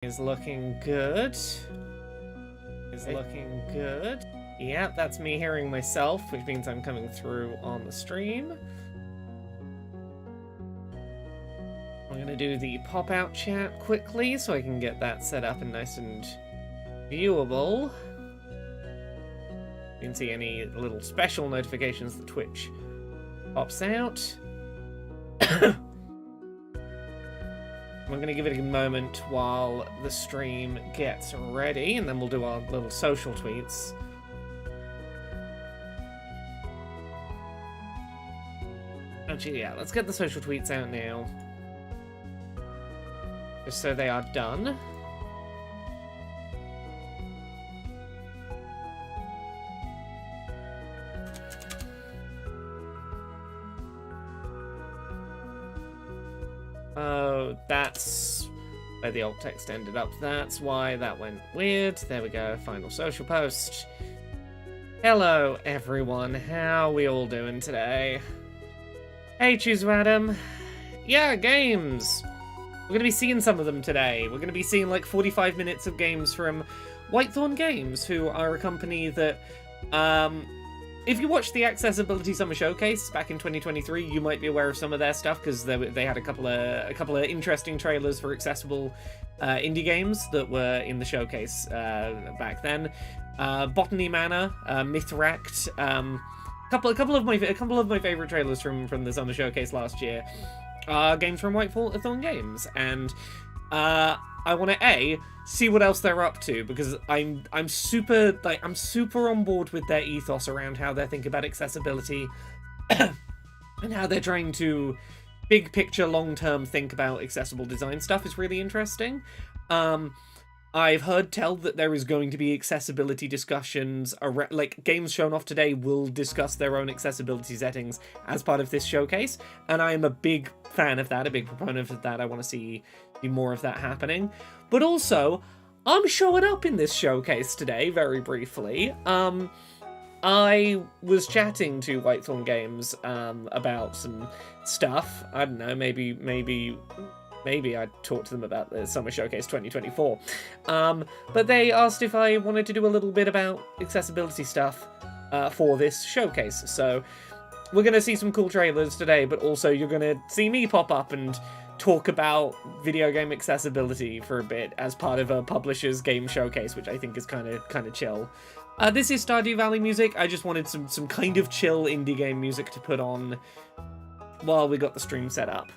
Is looking good. Is looking good. Yeah, that's me hearing myself, which means I'm coming through on the stream. I'm going to do the pop-out chat quickly so I can get that set up and nice and viewable. You can see any little special notifications that Twitch pops out. I'm going to give it a moment while the stream gets ready, and then we'll do our little social tweets. Actually, yeah, let's get the social tweets out now. Just so they are done. Oh, that's where the alt text ended up. That's why that went weird. There we go, final social post. Hello, everyone. How are we all doing today? Hey, Choose Adam. Yeah, games. We're going to be seeing some of them today. We're going to be seeing like 45 minutes of games from Whitethorn Games, who are a company that, if you watched the Accessibility Summer Showcase back in 2023, you might be aware of some of their stuff, because they had a couple of interesting trailers for accessible indie games that were in the showcase back then. Botany Manor, Mythract, a couple of my favorite trailers from the Summer Showcase last year are games from Whitethorn Games, and I want to see what else they're up to, because I'm super on board with their ethos around how they're thinking about accessibility and how they're trying to big picture, long term think about accessible design stuff is really interesting. I've heard tell that there is going to be accessibility discussions around, like, games shown off today will discuss their own accessibility settings as part of this showcase, and I am a big fan of that, a big proponent of that. I want to see more of that happening. But also, I'm showing up in this showcase today, very briefly. I was chatting to Whitethorn Games about some stuff. I don't know, maybe I'd talk to them about the Summer Showcase 2024. But they asked if I wanted to do a little bit about accessibility stuff for this showcase. So we're going to see some cool trailers today, but also you're going to see me pop up and talk about video game accessibility for a bit as part of a publisher's game showcase, which I think is kind of chill. This is Stardew Valley music. I just wanted some kind of chill indie game music to put on while we got the stream set up.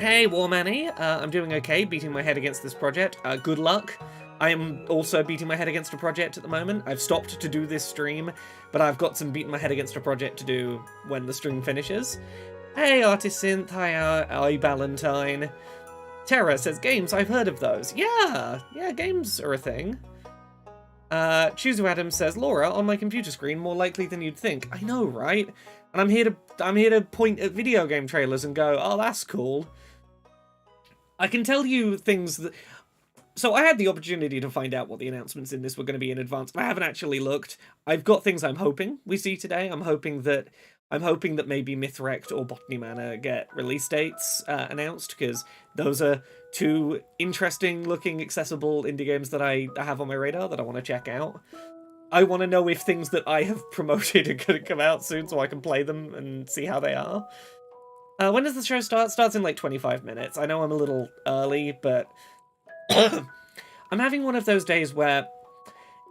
Hey, Warmanny. I'm doing okay, beating my head against this project. Good luck. I am also beating my head against a project at the moment. I've stopped to do this stream, but I've got some beating my head against a project to do when the stream finishes. Hey, Artist Synth. Hi, Valentine. Terra says, games, I've heard of those. Yeah, games are a thing. Chooser Adam says, Laura, on my computer screen, more likely than you'd think. I know, right? And I'm here to point at video game trailers and go, oh, that's cool. I can tell you things that... So I had the opportunity to find out what the announcements in this were going to be in advance, but I haven't actually looked. I've got things I'm hoping we see today. I'm hoping that maybe Mythract or Botany Manor get release dates announced, because those are two interesting-looking, accessible indie games that I have on my radar that I want to check out. I want to know if things that I have promoted are going to come out soon so I can play them and see how they are. When does the show start? It starts in like 25 minutes. I know I'm a little early, but I'm having one of those days where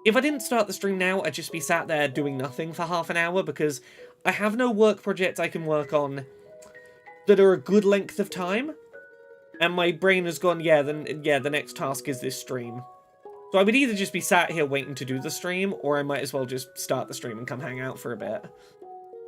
if I didn't start the stream now, I'd just be sat there doing nothing for half an hour, because I have no work projects I can work on that are a good length of time, and my brain has gone, the next task is this stream. So I would either just be sat here waiting to do the stream, or I might as well just start the stream and come hang out for a bit.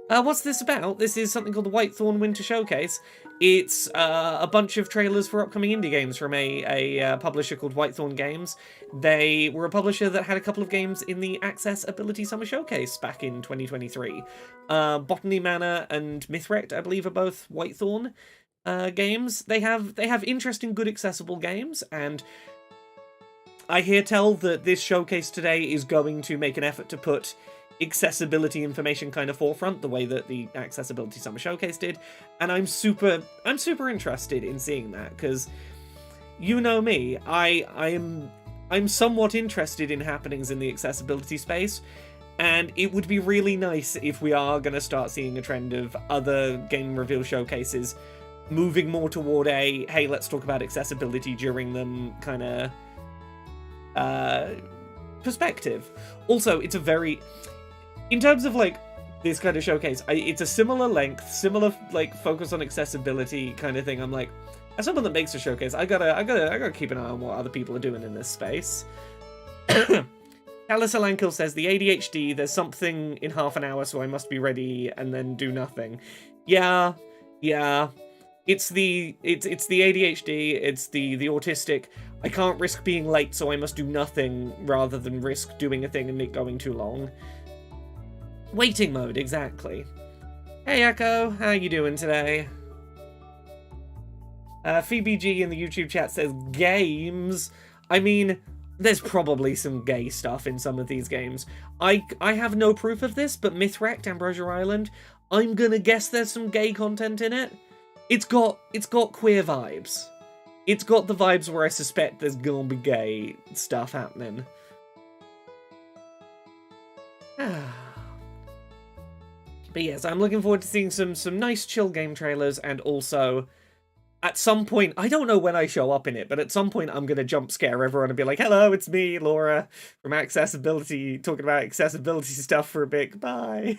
What's this about? This is something called the Whitethorn Winter Showcase. It's a bunch of trailers for upcoming indie games from a publisher called Whitethorn Games. They were a publisher that had a couple of games in the Accessibility Summer Showcase back in 2023. Botany Manor and Mythract, I believe, are both Whitethorn games. They have interesting, good, accessible games, and I hear tell that this showcase today is going to make an effort to put accessibility information kind of forefront, the way that the Accessibility Summer Showcase did, and I'm super interested in seeing that, because you know me. I'm somewhat interested in happenings in the accessibility space, and it would be really nice if we are going to start seeing a trend of other game reveal showcases moving more toward a, hey, let's talk about accessibility during them kind of perspective. Also, it's a very, in terms of like this kind of showcase, it's a similar length, similar like focus on accessibility kind of thing. I'm like, as someone that makes a showcase, I gotta keep an eye on what other people are doing in this space. Alice Alankel says, the ADHD, there's something in half an hour, so I must be ready and then do nothing. Yeah. It's the ADHD, it's the autistic, I can't risk being late, so I must do nothing rather than risk doing a thing and it going too long. Waiting mode, exactly. Hey Echo, how you doing today? Phoebe G in the YouTube chat says, games. I mean, there's probably some gay stuff in some of these games. I have no proof of this, but Mythwrecked, Ambrosia Island, I'm gonna guess there's some gay content in it. It's got queer vibes. It's got the vibes where I suspect there's gonna be gay stuff happening. But yes, I'm looking forward to seeing some nice chill game trailers, and also at some point, I don't know when I show up in it, but at some point I'm going to jump scare everyone and be like, hello, it's me, Laura, from Accessibility, talking about accessibility stuff for a bit. Goodbye.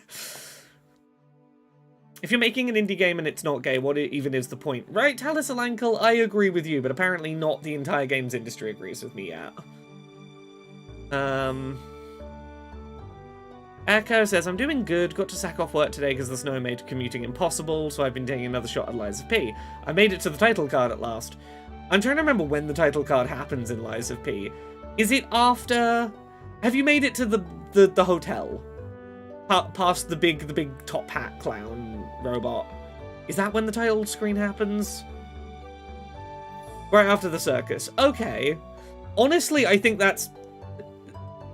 If you're making an indie game and it's not gay, what even is the point? Right, Talis Alankel, I agree with you, but apparently not the entire games industry agrees with me yet. Echo says, I'm doing good, got to sack off work today because the snow made commuting impossible, so I've been taking another shot at Lies of P. I made it to the title card at last. I'm trying to remember when the title card happens in Lies of P. Is it after... Have you made it to the hotel? Past the big top hat clown robot? Is that when the title screen happens? Right after the circus. Okay. Honestly, I think that's...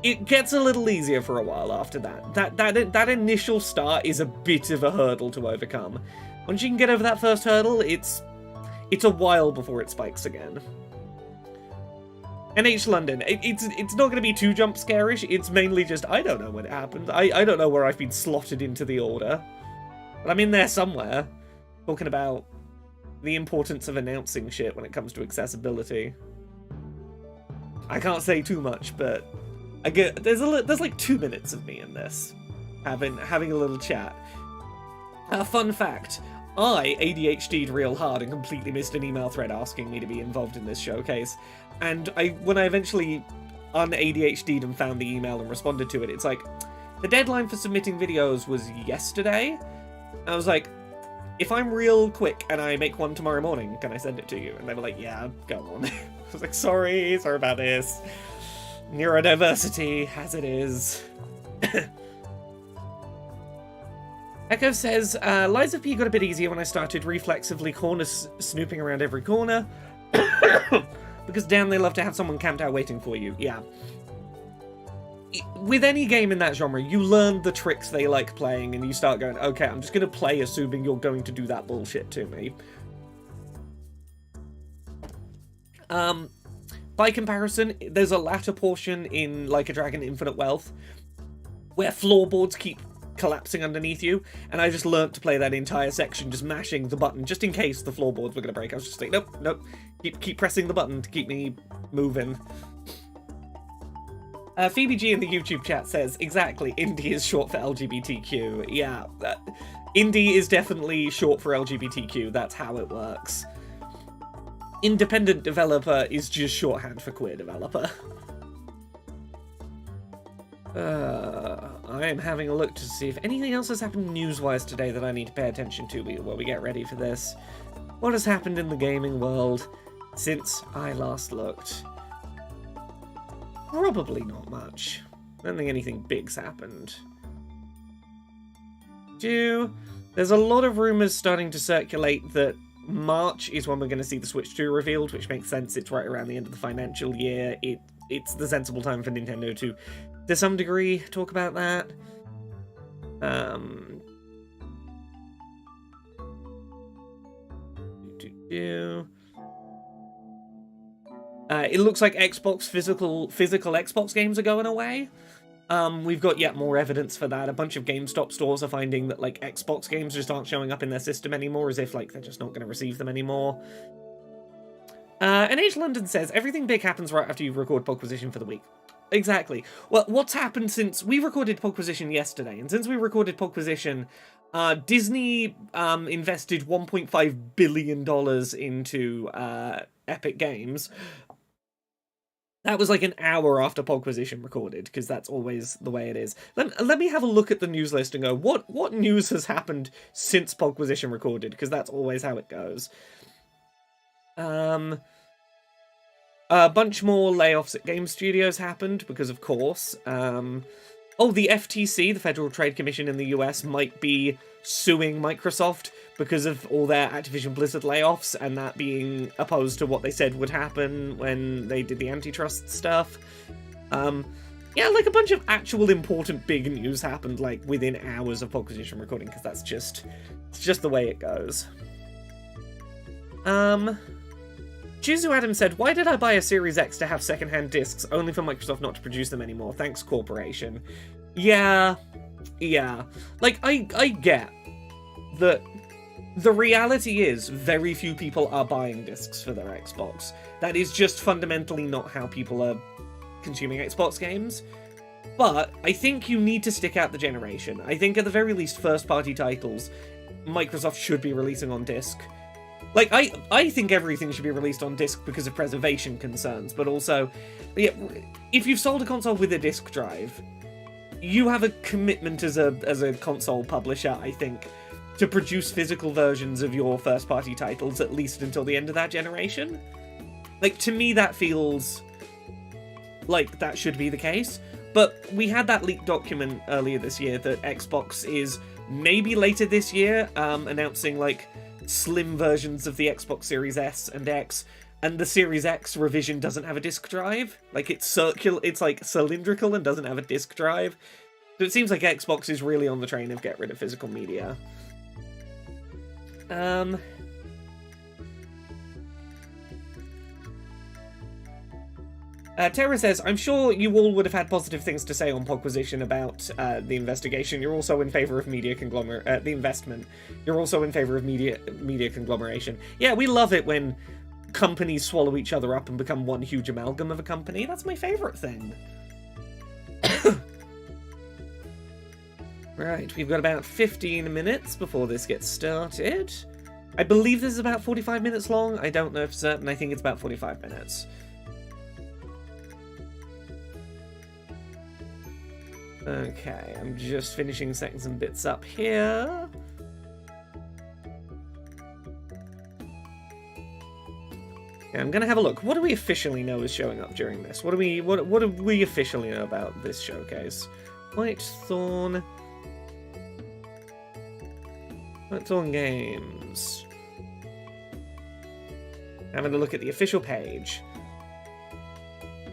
It gets a little easier for a while after that. That initial start is a bit of a hurdle to overcome. Once you can get over that first hurdle, it's a while before it spikes again. NH London, it's not going to be too jump scarish. It's mainly just, I don't know when it happened. I don't know where I've been slotted into the order. But I'm in there somewhere, talking about the importance of announcing shit when it comes to accessibility. I can't say too much, but I get there's like 2 minutes of me in this, having a little chat. Fun fact: I ADHD'd real hard and completely missed an email thread asking me to be involved in this showcase. And when I eventually un-ADHD'd and found the email and responded to it, it's like, the deadline for submitting videos was yesterday. I was like, if I'm real quick and I make one tomorrow morning, can I send it to you? And they were like, yeah, go on. I was like, sorry about this. Neurodiversity, as it is. Echo says, Lies of P got a bit easier when I started reflexively snooping around every corner. Because damn, they love to have someone camped out waiting for you. Yeah. With any game in that genre, you learn the tricks they like playing, and you start going, okay, I'm just going to play assuming you're going to do that bullshit to me. By comparison, there's a latter portion in Like a Dragon Infinite Wealth where floorboards keep collapsing underneath you, and I just learnt to play that entire section just mashing the button just in case the floorboards were going to break. I was just like, nope, keep pressing the button to keep me moving. Phoebe G in the YouTube chat says, exactly, indie is short for LGBTQ. Yeah, indie is definitely short for LGBTQ, that's how it works. Independent developer is just shorthand for queer developer. I am having a look to see if anything else has happened news-wise today that I need to pay attention to while we get ready for this. What has happened in the gaming world since I last looked? Probably not much. I don't think anything big's happened. There's a lot of rumours starting to circulate that March is when we're going to see the Switch 2 revealed, which makes sense. It's right around the end of the financial year. It's the sensible time for Nintendo to some degree, talk about that. It looks like physical Xbox games are going away. We've got yet more evidence for that. A bunch of GameStop stores are finding that, like, Xbox games just aren't showing up in their system anymore, as if, like, they're just not going to receive them anymore. And H. London says, everything big happens right after you record Pogquisition for the week. Exactly. Well, what's happened since we recorded Pogquisition yesterday, and since we recorded Pogquisition, Disney invested $1.5 billion into Epic Games. That was like an hour after Pogquisition recorded, because that's always the way it is. Let me have a look at the news list and go, what news has happened since Pogquisition recorded? Because that's always how it goes. A bunch more layoffs at game studios happened, because of course. Oh, the FTC, the Federal Trade Commission in the US, might be suing Microsoft because of all their Activision Blizzard layoffs, and that being opposed to what they said would happen when they did the antitrust stuff. Yeah, like a bunch of actual important big news happened, like, within hours of Pogquisition recording, because it's just the way it goes. Jizu Adam said, why did I buy a Series X to have secondhand discs, only for Microsoft not to produce them anymore? Thanks, corporation. Yeah. Like, I get that the reality is very few people are buying discs for their Xbox. That is just fundamentally not how people are consuming Xbox games. But I think you need to stick out the generation. I think at the very least, first-party titles, Microsoft should be releasing on disc. Like, I think everything should be released on disc because of preservation concerns, but also, yeah, if you've sold a console with a disc drive, you have a commitment as a console publisher, I think, to produce physical versions of your first-party titles, at least until the end of that generation. Like, to me, that feels like that should be the case. But we had that leaked document earlier this year that Xbox is maybe later this year announcing, like, slim versions of the Xbox Series S and X, and the Series X revision doesn't have a disc drive. Like, it's circular, it's like cylindrical and doesn't have a disc drive. So it seems like Xbox is really on the train of get rid of physical media. Terra says, I'm sure you all would have had positive things to say on Pogquisition about the investigation. You're also in favour of media the investment. You're also in favour of media conglomeration. Yeah, we love it when companies swallow each other up and become one huge amalgam of a company. That's my favourite thing. Right, we've got about 15 minutes before this gets started. I believe this is about 45 minutes long. I don't know for certain. I think it's about 45 minutes. Okay, I'm just finishing setting some bits up here. Okay, I'm gonna have a look. What do we officially know is showing up during this? What do we officially know about this showcase? Whitethorn games. Having a look at the official page.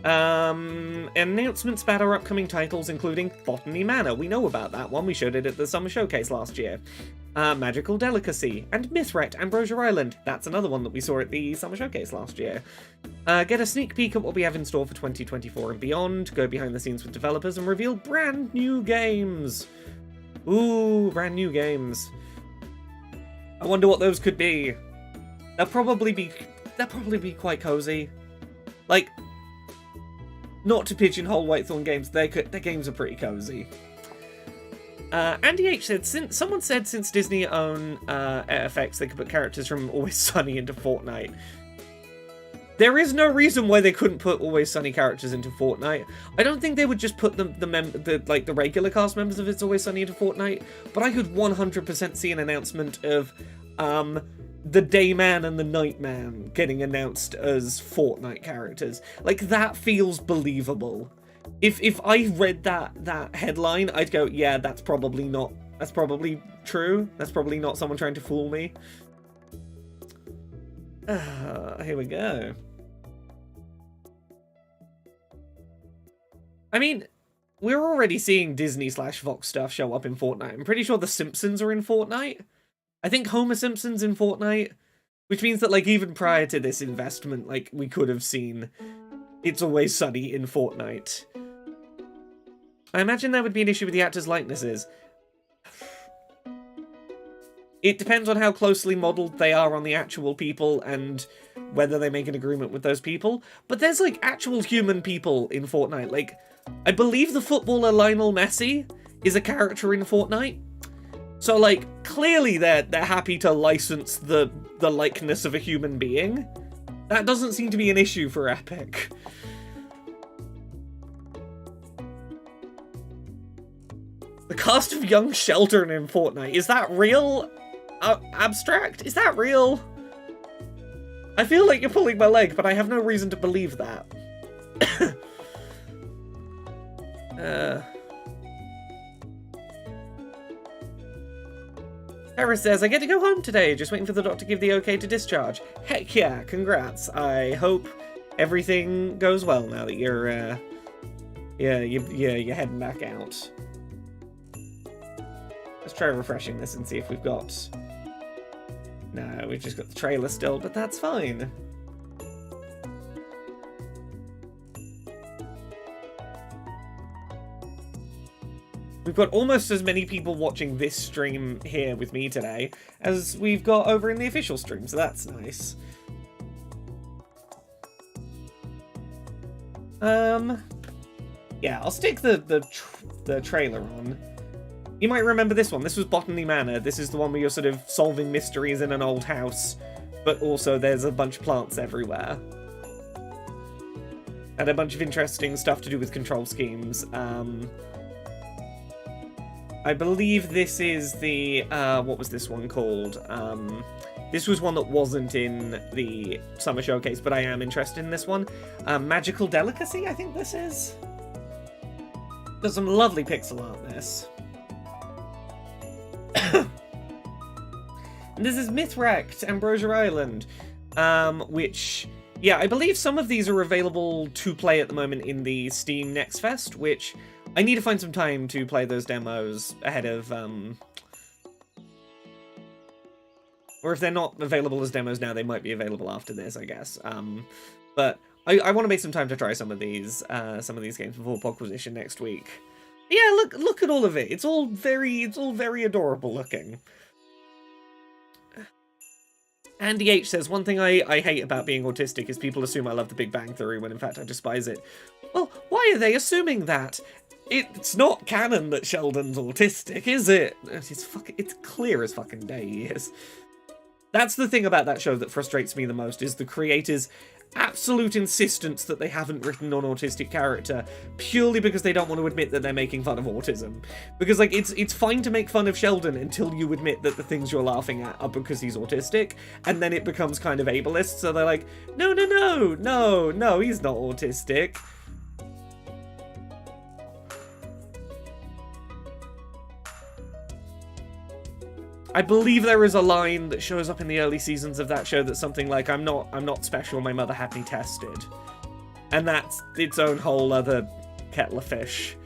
Announcements about our upcoming titles, including Botany Manor. We know about that one. We showed it at the Summer Showcase last year. Magical Delicacy and Mythret Ambrosia Island. That's another one that we saw at the Summer Showcase last year. Get a sneak peek at what we have in store for 2024 and beyond. Go behind the scenes with developers and reveal brand new games. Ooh, brand new games. I wonder what those could be. They'll probably be quite cozy. Like, not to pigeonhole Whitethorn games, their games are pretty cozy. Andy H said, someone said since Disney own FX, they could put characters from Always Sunny into Fortnite. There is no reason why they couldn't put Always Sunny characters into Fortnite. I don't think they would just put the regular cast members of It's Always Sunny into Fortnite, but I could 100% see an announcement of the Dayman and the Nightman getting announced as Fortnite characters. Like, that feels believable. If I read that headline, I'd go, yeah, that's probably true. That's probably not someone trying to fool me. Here we go. I mean, we're already seeing Disney/Fox stuff show up in Fortnite. I'm pretty sure The Simpsons are in Fortnite. I think Homer Simpson's in Fortnite. Which means that, like, even prior to this investment, like, we could have seen It's Always Sunny in Fortnite. I imagine there would be an issue with the actors' likenesses. It depends on how closely modelled they are on the actual people and whether they make an agreement with those people. But there's, like, actual human people in Fortnite. Like, I believe the footballer Lionel Messi is a character in Fortnite. So, like, clearly they're happy to license the likeness of a human being. That doesn't seem to be an issue for Epic. The cast of young Sheldon in Fortnite, is that real? Abstract? Is that real? I feel like you're pulling my leg, but I have no reason to believe that. Harris says, I get to go home today, just waiting for the doctor to give the okay to discharge. Heck yeah, congrats. I hope everything goes well now that you're heading back out. Let's try refreshing this and see if we've got... No, we've just got the trailer still, but that's fine. We've got almost as many people watching this stream here with me today as we've got over in the official stream, so that's nice. Yeah, I'll stick the trailer on. You might remember this one. This was Botany Manor. This is the one where you're sort of solving mysteries in an old house, but also there's a bunch of plants everywhere. And a bunch of interesting stuff to do with control schemes. I believe this is the, what was this one called? This was one that wasn't in the Summer Showcase, but I am interested in this one. Magical Delicacy, I think this is. Got some lovely pixel art in this. And this is Mythwrecked, Ambrosia Island, which, yeah, I believe some of these are available to play at the moment in the Steam Next Fest, which I need to find some time to play those demos ahead of, or if they're not available as demos now, they might be available after this, I guess. But I want to make some time to try some of these games before Podquisition next week. Yeah, look at all of it. It's all very adorable looking. Andy H says, one thing I hate about being autistic is people assume I love The Big Bang Theory when in fact I despise it. Well, why are they assuming that? It's not canon that Sheldon's autistic, is it? It's clear as fucking day he is. That's the thing about that show that frustrates me the most, is the creators' absolute insistence that they haven't written an autistic character purely because they don't want to admit that they're making fun of autism. Because, like, it's fine to make fun of Sheldon until you admit that the things you're laughing at are because he's autistic, and then it becomes kind of ableist, so they're like, no, he's not autistic. I believe there is a line that shows up in the early seasons of that show that's something like, I'm not special, my mother had me tested. And that's its own whole other kettle of fish.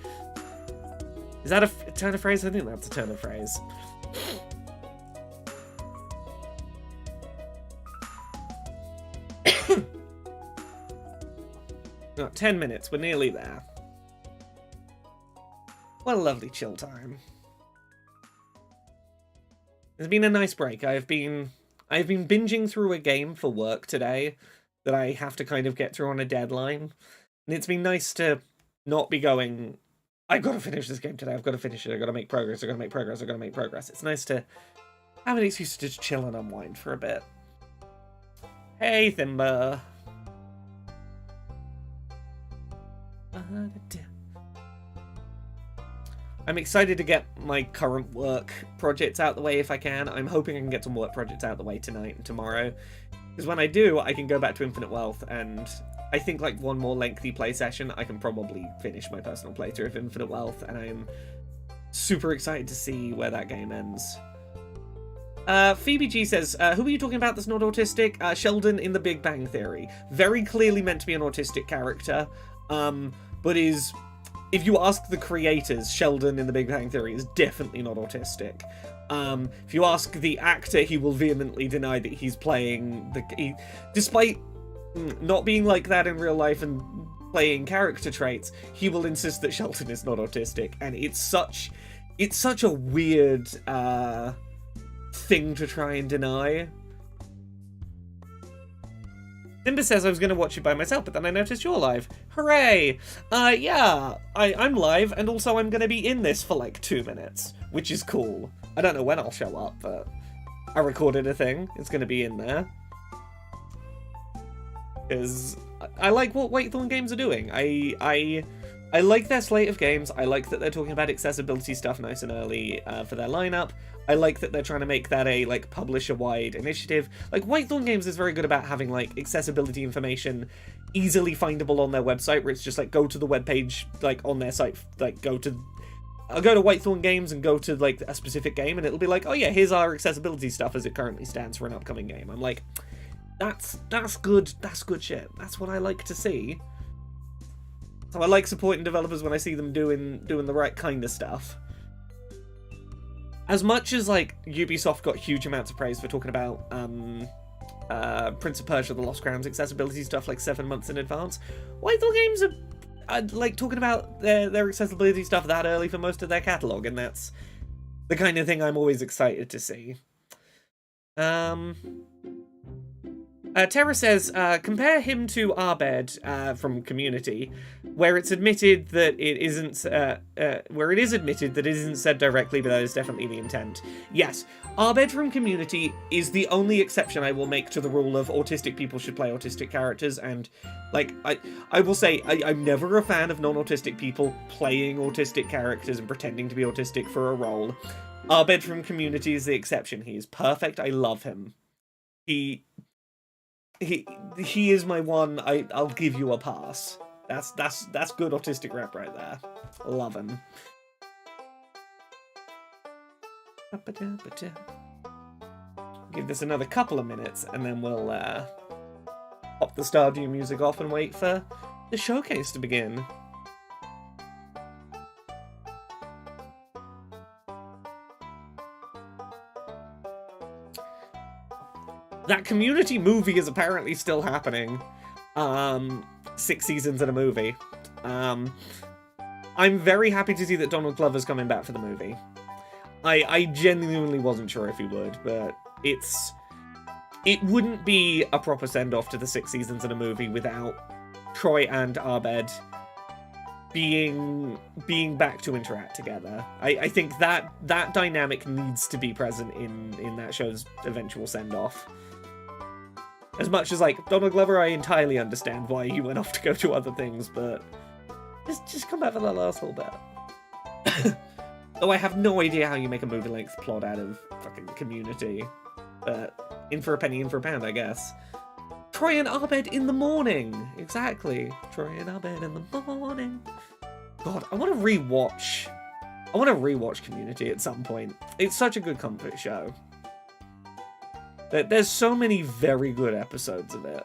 Is that a turn of phrase? I think that's a turn of phrase. Got 10 minutes, we're nearly there. What a lovely chill time. It's been a nice break. I've been binging through a game for work today that I have to kind of get through on a deadline. And it's been nice to not be going, I've got to finish this game today, I've got to finish it, I've got to make progress, I've got to make progress, I've got to make progress. It's nice to have an excuse to just chill and unwind for a bit. Hey, Thimba. I'm excited to get my current work projects out the way if I can. I'm hoping I can get some work projects out the way tonight and tomorrow. Because when I do, I can go back to Infinite Wealth, and I think like one more lengthy play session, I can probably finish my personal playthrough of Infinite Wealth, and I'm super excited to see where that game ends. Phoebe G says, who are you talking about that's not autistic? Sheldon in The Big Bang Theory. Very clearly meant to be an autistic character, but is... If you ask the creators, Sheldon in The Big Bang Theory is definitely not autistic. If you ask the actor, he will vehemently deny that he's playing despite not being like that in real life and playing character traits, he will insist that Shelton is not autistic, and it's such a weird thing to try and deny. Simba says I was going to watch it by myself, but then I noticed you're live. Hooray! Yeah, I'm live, and also I'm going to be in this for like 2 minutes, which is cool. I don't know when I'll show up, but I recorded a thing. It's going to be in there. Because I like what Whitethorn Games are doing. I like their slate of games. I like that they're talking about accessibility stuff nice and early for their lineup. I like that they're trying to make that a, like, publisher-wide initiative. Like, Whitethorn Games is very good about having, like, accessibility information easily findable on their website, where it's just, like, go to the webpage, like, on their site, like, I'll go to Whitethorn Games and go to, like, a specific game, and it'll be like, oh yeah, here's our accessibility stuff as it currently stands for an upcoming game. I'm like, that's good shit. That's what I like to see. So I like supporting developers when I see them doing the right kind of stuff. As much as, like, Ubisoft got huge amounts of praise for talking about Prince of Persia: The Lost Crown's accessibility stuff like 7 months in advance, Whitethorn Games are like talking about their accessibility stuff that early for most of their catalogue, and that's the kind of thing I'm always excited to see. Terra says, compare him to Abed from Community, where it's admitted that it isn't, where it is admitted that it isn't said directly, but that is definitely the intent. Yes, Abed from Community is the only exception I will make to the rule of autistic people should play autistic characters, and, like, I will say, I'm never a fan of non-autistic people playing autistic characters and pretending to be autistic for a role. Abed from Community is the exception. He is perfect. I love him. He is my one. I'll give you a pass. That's good autistic rep right there. Love him. Give this another couple of minutes, and then we'll pop the Stardew music off and wait for the showcase to begin. That Community movie is apparently still happening. 6 seasons in a movie. I'm very happy to see that Donald Glover's coming back for the movie. I genuinely wasn't sure if he would, but it wouldn't be a proper send-off to the 6 seasons in a movie without Troy and Abed being back to interact together. I think that dynamic needs to be present in that show's eventual send-off. As much as, like, Donald Glover, I entirely understand why he went off to go to other things, but just come back for that last little bit. Though I have no idea how you make a movie-length plot out of fucking Community. But in for a penny, in for a pound, I guess. Troy and Abed in the morning! Exactly. Troy and Abed in the morning. God, I want to rewatch Community at some point. It's such a good comfort show. There's so many very good episodes of it.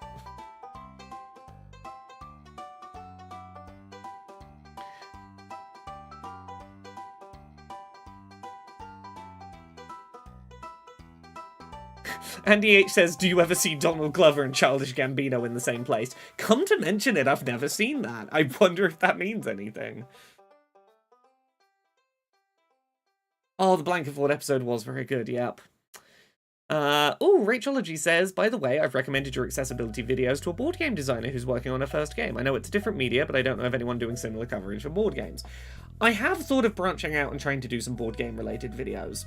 Andy H says, do you ever see Donald Glover and Childish Gambino in the same place? Come to mention it, I've never seen that. I wonder if that means anything. Oh, the Blankenford episode was very good, yep. Oh, Rachology says, by the way, I've recommended your accessibility videos to a board game designer who's working on her first game. I know it's a different media, but I don't know of anyone doing similar coverage for board games. I have thought of branching out and trying to do some board game related videos.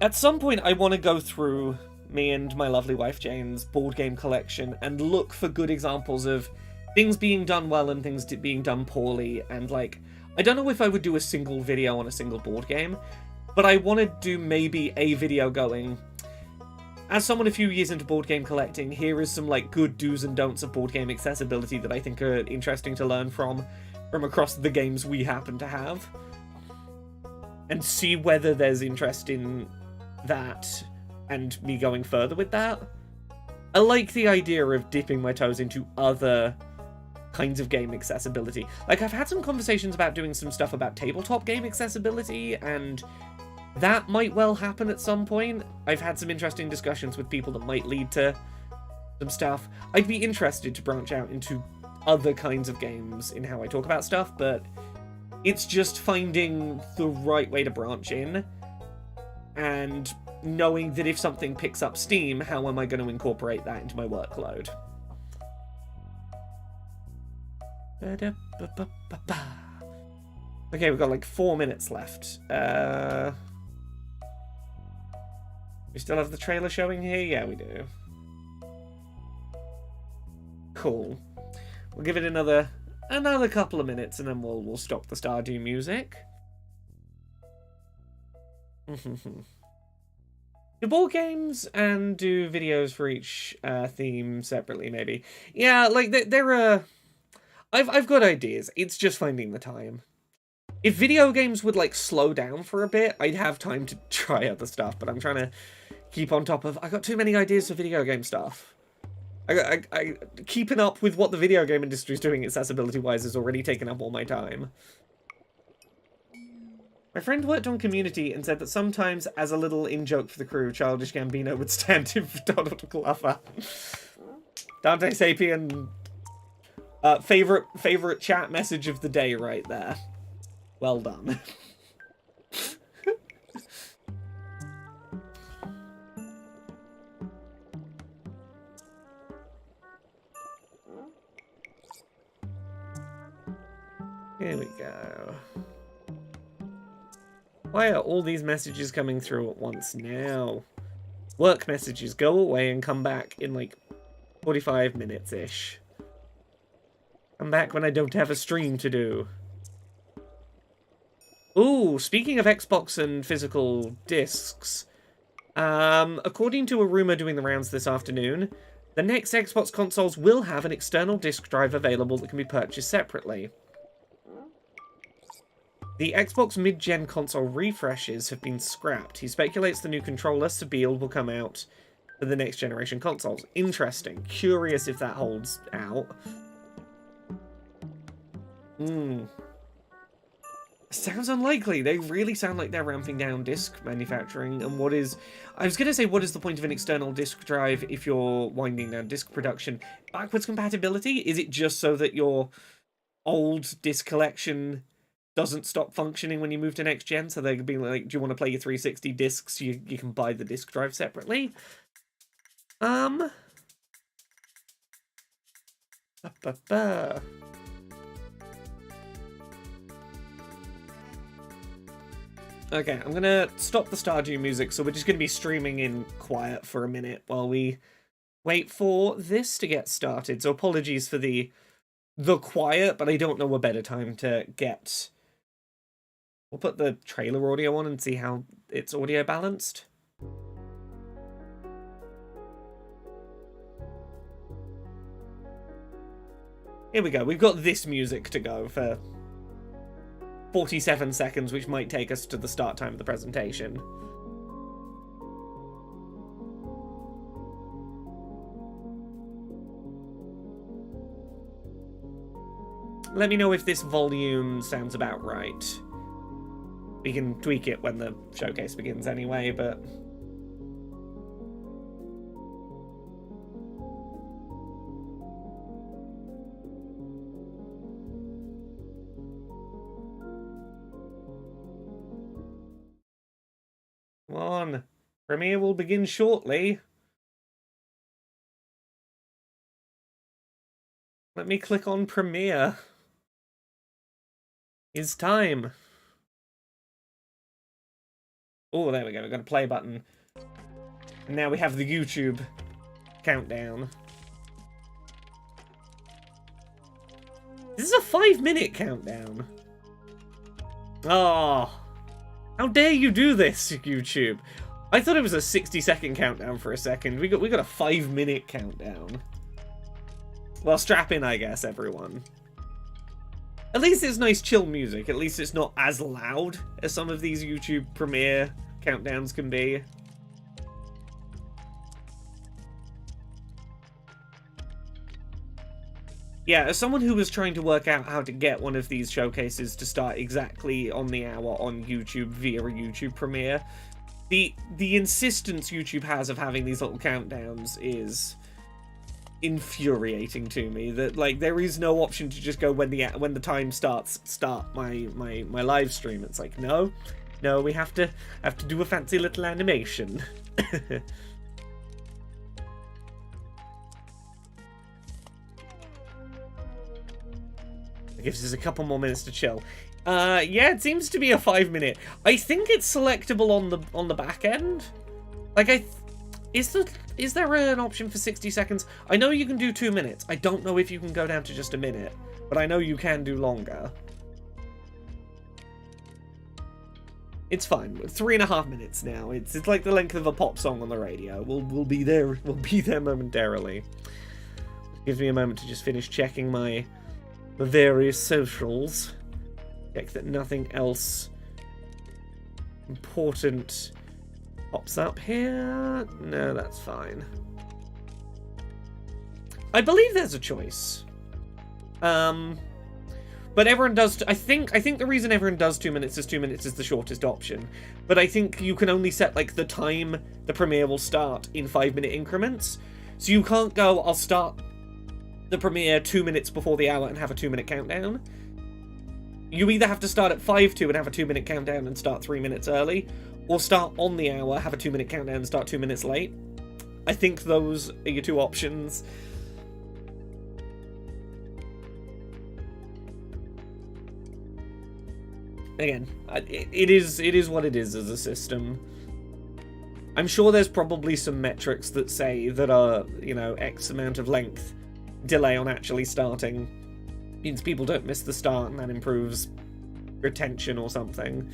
At some point, I want to go through me and my lovely wife Jane's board game collection and look for good examples of things being done well and things being done poorly, and, like, I don't know if I would do a single video on a single board game, but I want to do maybe a video going, as someone a few years into board game collecting, here is some, like, good do's and don'ts of board game accessibility that I think are interesting to learn from across the games we happen to have, and see whether there's interest in that and me going further with that. I like the idea of dipping my toes into other kinds of game accessibility. Like, I've had some conversations about doing some stuff about tabletop game accessibility, and that might well happen at some point. I've had some interesting discussions with people that might lead to some stuff. I'd be interested to branch out into other kinds of games in how I talk about stuff, but it's just finding the right way to branch in, and knowing that if something picks up steam, how am I going to incorporate that into my workload? Okay, we've got like 4 minutes left. We still have the trailer showing here? Yeah, we do. Cool. We'll give it another couple of minutes, and then we'll stop the Stardew music. Do board games and do videos for each theme separately, maybe? Yeah, like they're I've got ideas. It's just finding the time. If video games would like slow down for a bit, I'd have time to try other stuff. But I'm trying to keep on top of. I got too many ideas for video game stuff. I keeping up with what the video game industry is doing accessibility-wise has already taken up all my time. My friend worked on Community and said that sometimes, as a little in-joke for the crew, Childish Gambino would stand in for Donald Glover. Dante Sapien, favorite chat message of the day right there. Well done. Here we go. Why are all these messages coming through at once now? Work messages. Go away and come back in like 45 minutes-ish. Come back when I don't have a stream to do. Ooh, speaking of Xbox and physical discs, according to a rumor doing the rounds this afternoon, the next Xbox consoles will have an external disc drive available that can be purchased separately. The Xbox mid-gen console refreshes have been scrapped. He speculates the new controller, Sabile, will come out for the next generation consoles. Interesting. Curious if that holds out. Sounds unlikely. They really sound like they're ramping down disc manufacturing. And what is... I was going to say, what is the point of an external disc drive if you're winding down disc production? Backwards compatibility? Is it just so that your old disc collection doesn't stop functioning when you move to next gen? So they could be like, do you want to play your 360 discs? You can buy the disc drive separately. Okay, I'm gonna stop the Stardew music, so we're just gonna be streaming in quiet for a minute while we wait for this to get started. So apologies for the quiet, but I don't know a better time to get... We'll put the trailer audio on and see how it's audio balanced. Here we go. We've got this music to go for 47 seconds, which might take us to the start time of the presentation. Let me know if this volume sounds about right. We can tweak it when the showcase begins anyway, but... Come on. Premiere will begin shortly. Let me click on Premiere. It's time. Oh, there we go. We've got a play button. And now we have the YouTube countdown. This is a 5-minute countdown. Oh, how dare you do this, YouTube? I thought it was a 60-second countdown for a second. We got a 5-minute countdown. Well, strap in, I guess, everyone. At least it's nice, chill music. At least it's not as loud as some of these YouTube Premiere countdowns can be. Yeah, as someone who was trying to work out how to get one of these showcases to start exactly on the hour on YouTube via a YouTube premiere, the insistence YouTube has of having these little countdowns is infuriating to me. That, like, there is no option to just go when the time starts, start my live stream. It's like, no, we have to do a fancy little animation. Gives us a couple more minutes to chill. Yeah, it seems to be a 5-minute. I think it's selectable on the back end. Like, is there an option for 60 seconds? I know you can do 2 minutes. I don't know if you can go down to just a minute, but I know you can do longer. It's fine. 3.5 minutes now. It's like the length of a pop song on the radio. We'll be there. We'll be there momentarily. Gives me a moment to just finish checking my various socials. Check that nothing else important pops up here. No, that's fine. I believe there's a choice. But everyone does. I think the reason everyone does 2 minutes is 2 minutes is the shortest option. But I think you can only set like the time the premiere will start in 5-minute increments. So you can't go, I'll start the premiere 2 minutes before the hour and have a 2-minute countdown. You either have to start at 5:02 and have a 2-minute countdown and start 3 minutes early, or start on the hour, have a 2-minute countdown and start 2 minutes late. I think those are your two options. Again, it is what it is as a system. I'm sure there's probably some metrics that say that X amount of length delay on actually starting means people don't miss the start and that improves retention or something.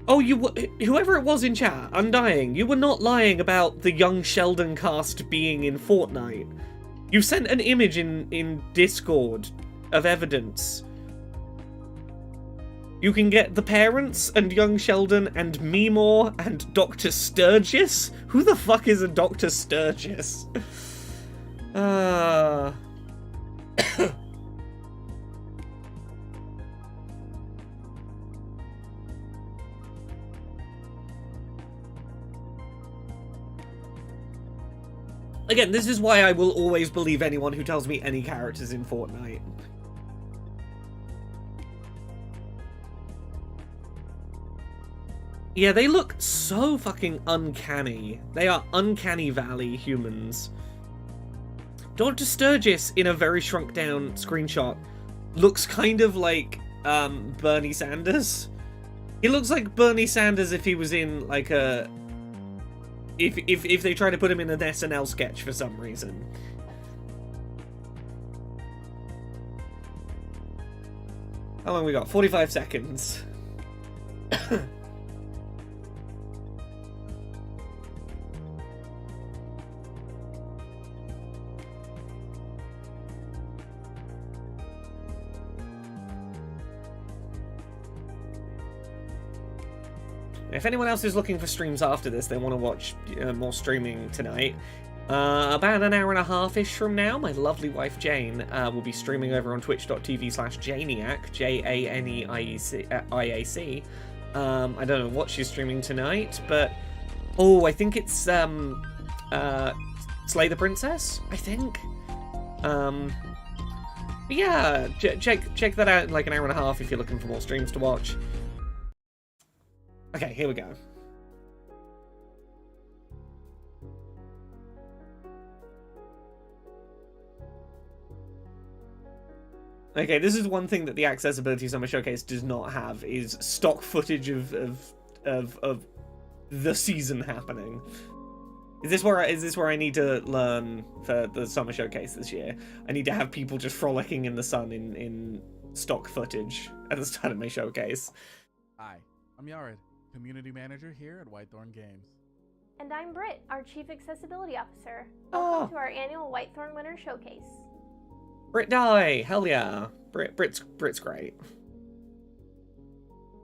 Oh, whoever it was in chat, Undying, you were not lying about the young Sheldon cast being in Fortnite. You sent an image in Discord of evidence. You can get the parents and young Sheldon and Meemore and Dr. Sturgis? Who the fuck is a Dr. Sturgis? Again, this is why I will always believe anyone who tells me any characters in Fortnite. Yeah, they look so fucking uncanny. They are uncanny valley humans. Dr. Sturgis, in a very shrunk down screenshot, looks kind of like Bernie Sanders. He looks like Bernie Sanders if he was in like a... If they try to put him in an SNL sketch for some reason. How long we got? 45 seconds. If anyone else is looking for streams after this, they want to watch more streaming tonight, about an hour and a half-ish from now, my lovely wife Jane will be streaming over on twitch.tv/Janiac, Janiac. I don't know what she's streaming tonight, but... Oh, I think it's Slay the Princess, I think. Yeah, check that out in like an hour and a half if you're looking for more streams to watch. Okay, here we go. Okay, this is one thing that the Accessibility Summer Showcase does not have, is stock footage of the season happening. Is this where I need to learn for the Summer Showcase this year? I need to have people just frolicking in the sun in stock footage at the start of my showcase. Hi, I'm Yared, Community Manager here at Whitethorn Games. And I'm Britt, our Chief Accessibility Officer. Welcome to our annual Whitethorn Winter Showcase. Brit die! Hell yeah. Brit's great.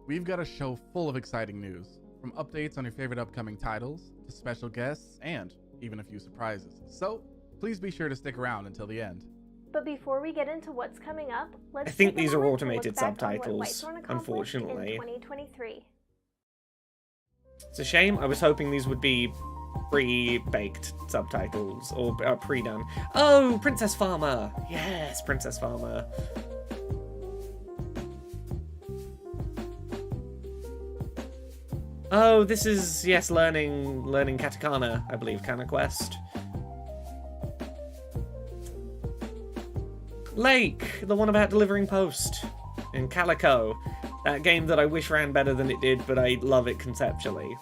We've got a show full of exciting news, from updates on your favorite upcoming titles, to special guests, and even a few surprises. So, please be sure to stick around until the end. But before we get into what's coming up, let's I think take a these are moment to automated look back on what subtitles, Whitethorn accomplished unfortunately. in 2023. It's a shame. I was hoping these would be pre-baked subtitles, or pre-done. Oh, Princess Farmer! Yes, Princess Farmer. Oh, this is, yes, learning katakana, I believe, Kana Quest. Lake, the one about delivering post. And Calico, that game that I wish ran better than it did, but I love it conceptually.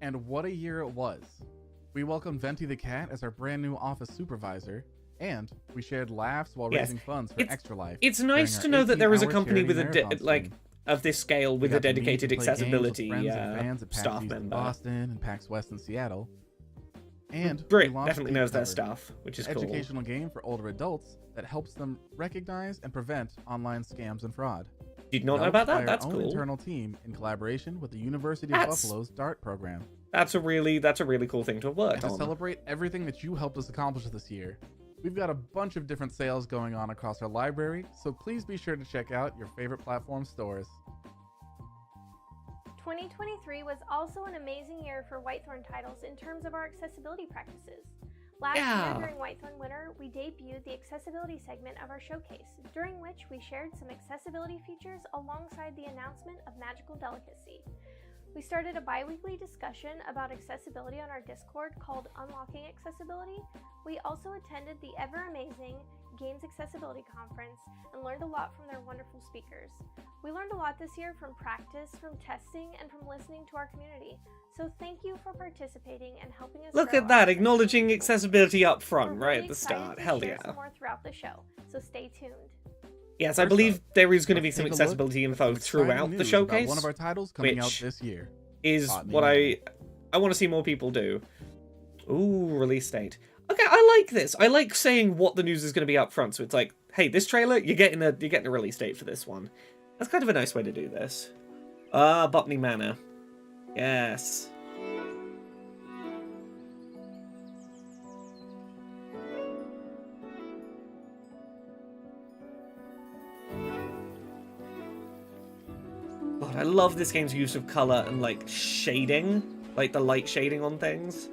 And what a year it was. We welcomed Venti the Cat as our brand new office supervisor, and we shared laughs while raising funds for Extra Life. It's nice to know that there is a company with a of this scale with a dedicated accessibility staff member. In Boston and PAX West in Seattle. And Brit definitely knows their stuff, which is an cool. Educational game for older adults that helps them recognize and prevent online scams and fraud. Did not know about that? That's cool. cool. Internal team in collaboration with the University of Buffalo's DART program. That's a really cool thing to have worked on. To celebrate everything that you helped us accomplish this year, we've got a bunch of different sales going on across our library, so please be sure to check out your favorite platform stores. 2023 was also an amazing year for Whitethorn titles in terms of our accessibility practices. Last year during Whitethorn Winter, we debuted the accessibility segment of our showcase, during which we shared some accessibility features alongside the announcement of Magical Delicacy. We started a bi-weekly discussion about accessibility on our Discord called Unlocking Accessibility. We also attended the ever-amazing Games Accessibility Conference and learned a lot from their wonderful speakers. We learned a lot this year from practice, from testing, and from listening to our community. So thank you for participating and helping us. Look at that, acknowledging accessibility up front, right at the start. Hell yeah. Some more throughout the show, so stay tuned. Yes, I believe there is going to be some accessibility info throughout the showcase. One of our titles coming out this year is what I want to see more people do. Ooh, release date. Okay, I like this. I like saying what the news is going to be up front. So it's like, hey, this trailer, you're getting a release date for this one. That's kind of a nice way to do this. Botany Manor. Yes. God, I love this game's use of color and, like, shading. Like, the light shading on things.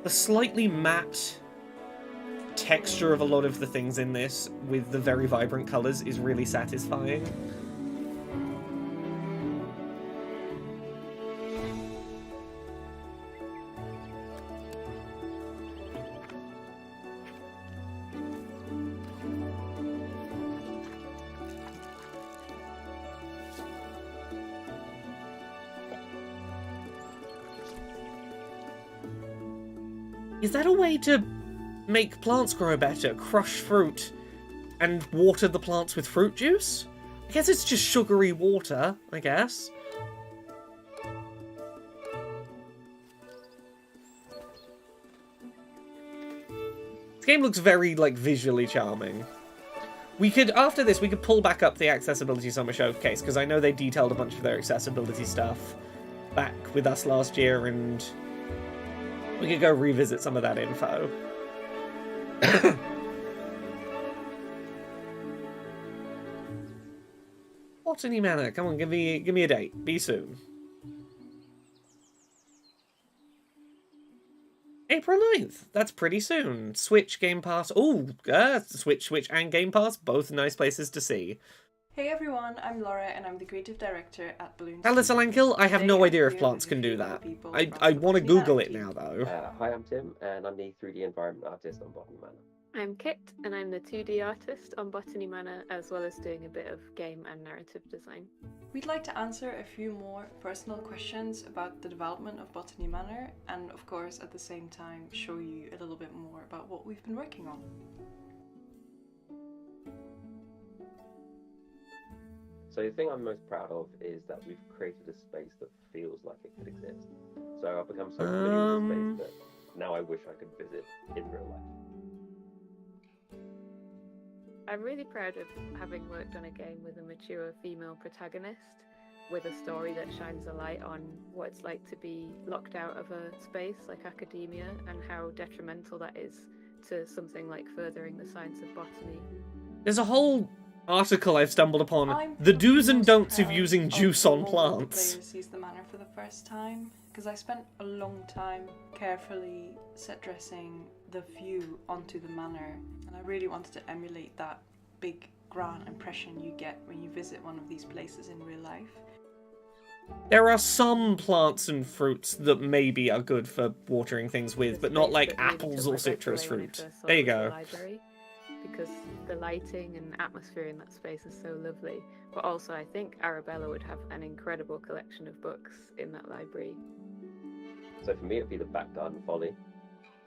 The slightly matte texture of a lot of the things in this, with the very vibrant colors, is really satisfying. Is that a way to make plants grow better? Crush fruit and water the plants with fruit juice? I guess it's just sugary water, I guess. This game looks very, like, visually charming. We could, after this, we could pull back up the Accessibility Summer Showcase, because I know they detailed a bunch of their accessibility stuff back with us last year, and we could go revisit some of that info. Botany Manor, come on, give me a date. Be soon. April 9th. That's pretty soon. Switch, Game Pass. Ooh, Switch, and Game Pass. Both nice places to see. Hey everyone, I'm Laura and I'm the creative director at Balloon. Alice Alankill, I have no idea if plants can do that. I want to Google it now, though. Hi, I'm Tim, and I'm the 3D environment artist on Botany Manor. I'm Kit, and I'm the 2D artist on Botany Manor, as well as doing a bit of game and narrative design. We'd like to answer a few more personal questions about the development of Botany Manor, and of course at the same time show you a little bit more about what we've been working on. So the thing I'm most proud of is that we've created a space that feels like it could exist. So I've become so familiar with the space that now I wish I could visit in real life. I'm really proud of having worked on a game with a mature female protagonist, with a story that shines a light on what it's like to be locked out of a space like academia and how detrimental that is to something like furthering the science of botany. There's a whole article I've stumbled upon, the do's and don'ts of using juice on plants. The player sees the manor for the first time, because I spent a long time carefully set dressing the view onto the manor, and I really wanted to emulate that big grand impression you get when you visit one of these places in real life. There are some plants and fruits that maybe are good for watering things with, but not like apples or citrus fruit. There you go. Because the lighting and atmosphere in that space is so lovely. But also I think Arabella would have an incredible collection of books in that library. So for me it'd be the back garden folly.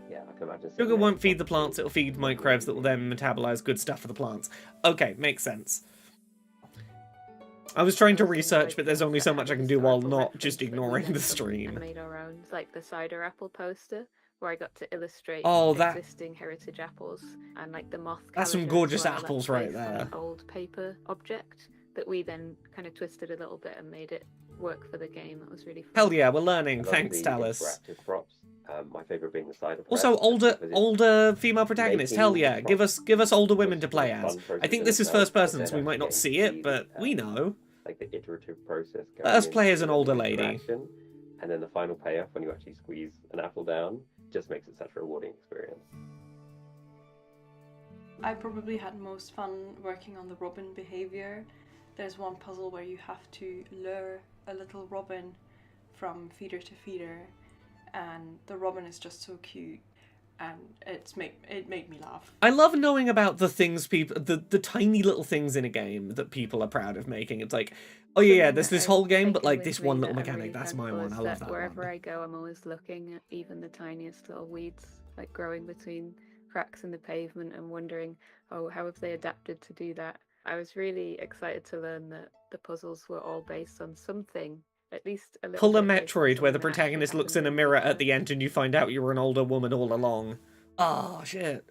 Yeah, I can imagine. Sugar won't feed the plants, it'll feed microbes that will then metabolize good stuff for the plants. Okay, makes sense. I was trying to research, but there's only so much I can do while not just ignoring the stream. And made our own, like the cider apple poster, where I got to illustrate existing heritage apples and like the moth. That's some gorgeous apples right there. An old paper object that we then kind of twisted a little bit and made it work for the game. That was really fun. Hell yeah, we're learning. Thanks, Talus. Interactive props. My favorite being the cider. Also, older female protagonists. Hell yeah, give us older women to play as. I think this is first person, so we might not see it, but we know. Like the iterative process. Let us play as an older lady. And then the final payoff when you actually squeeze an apple down just makes it such a rewarding experience. I probably had most fun working on the robin behavior. There's one puzzle where you have to lure a little robin from feeder to feeder, and the robin is just so cute, and it made me laugh. I love knowing about the things the tiny little things in a game that people are proud of making. It's like, oh yeah, there's this whole game, but like this one little mechanic, that's my one. I love that wherever one. I go, I'm always looking at even the tiniest little weeds, like growing between cracks in the pavement, and wondering, oh, how have they adapted to do that? I was really excited to learn that the puzzles were all based on something, at least a little. Pull a Metroid where the protagonist looks in a mirror at the end and you find out you were an older woman all along. Oh, shit.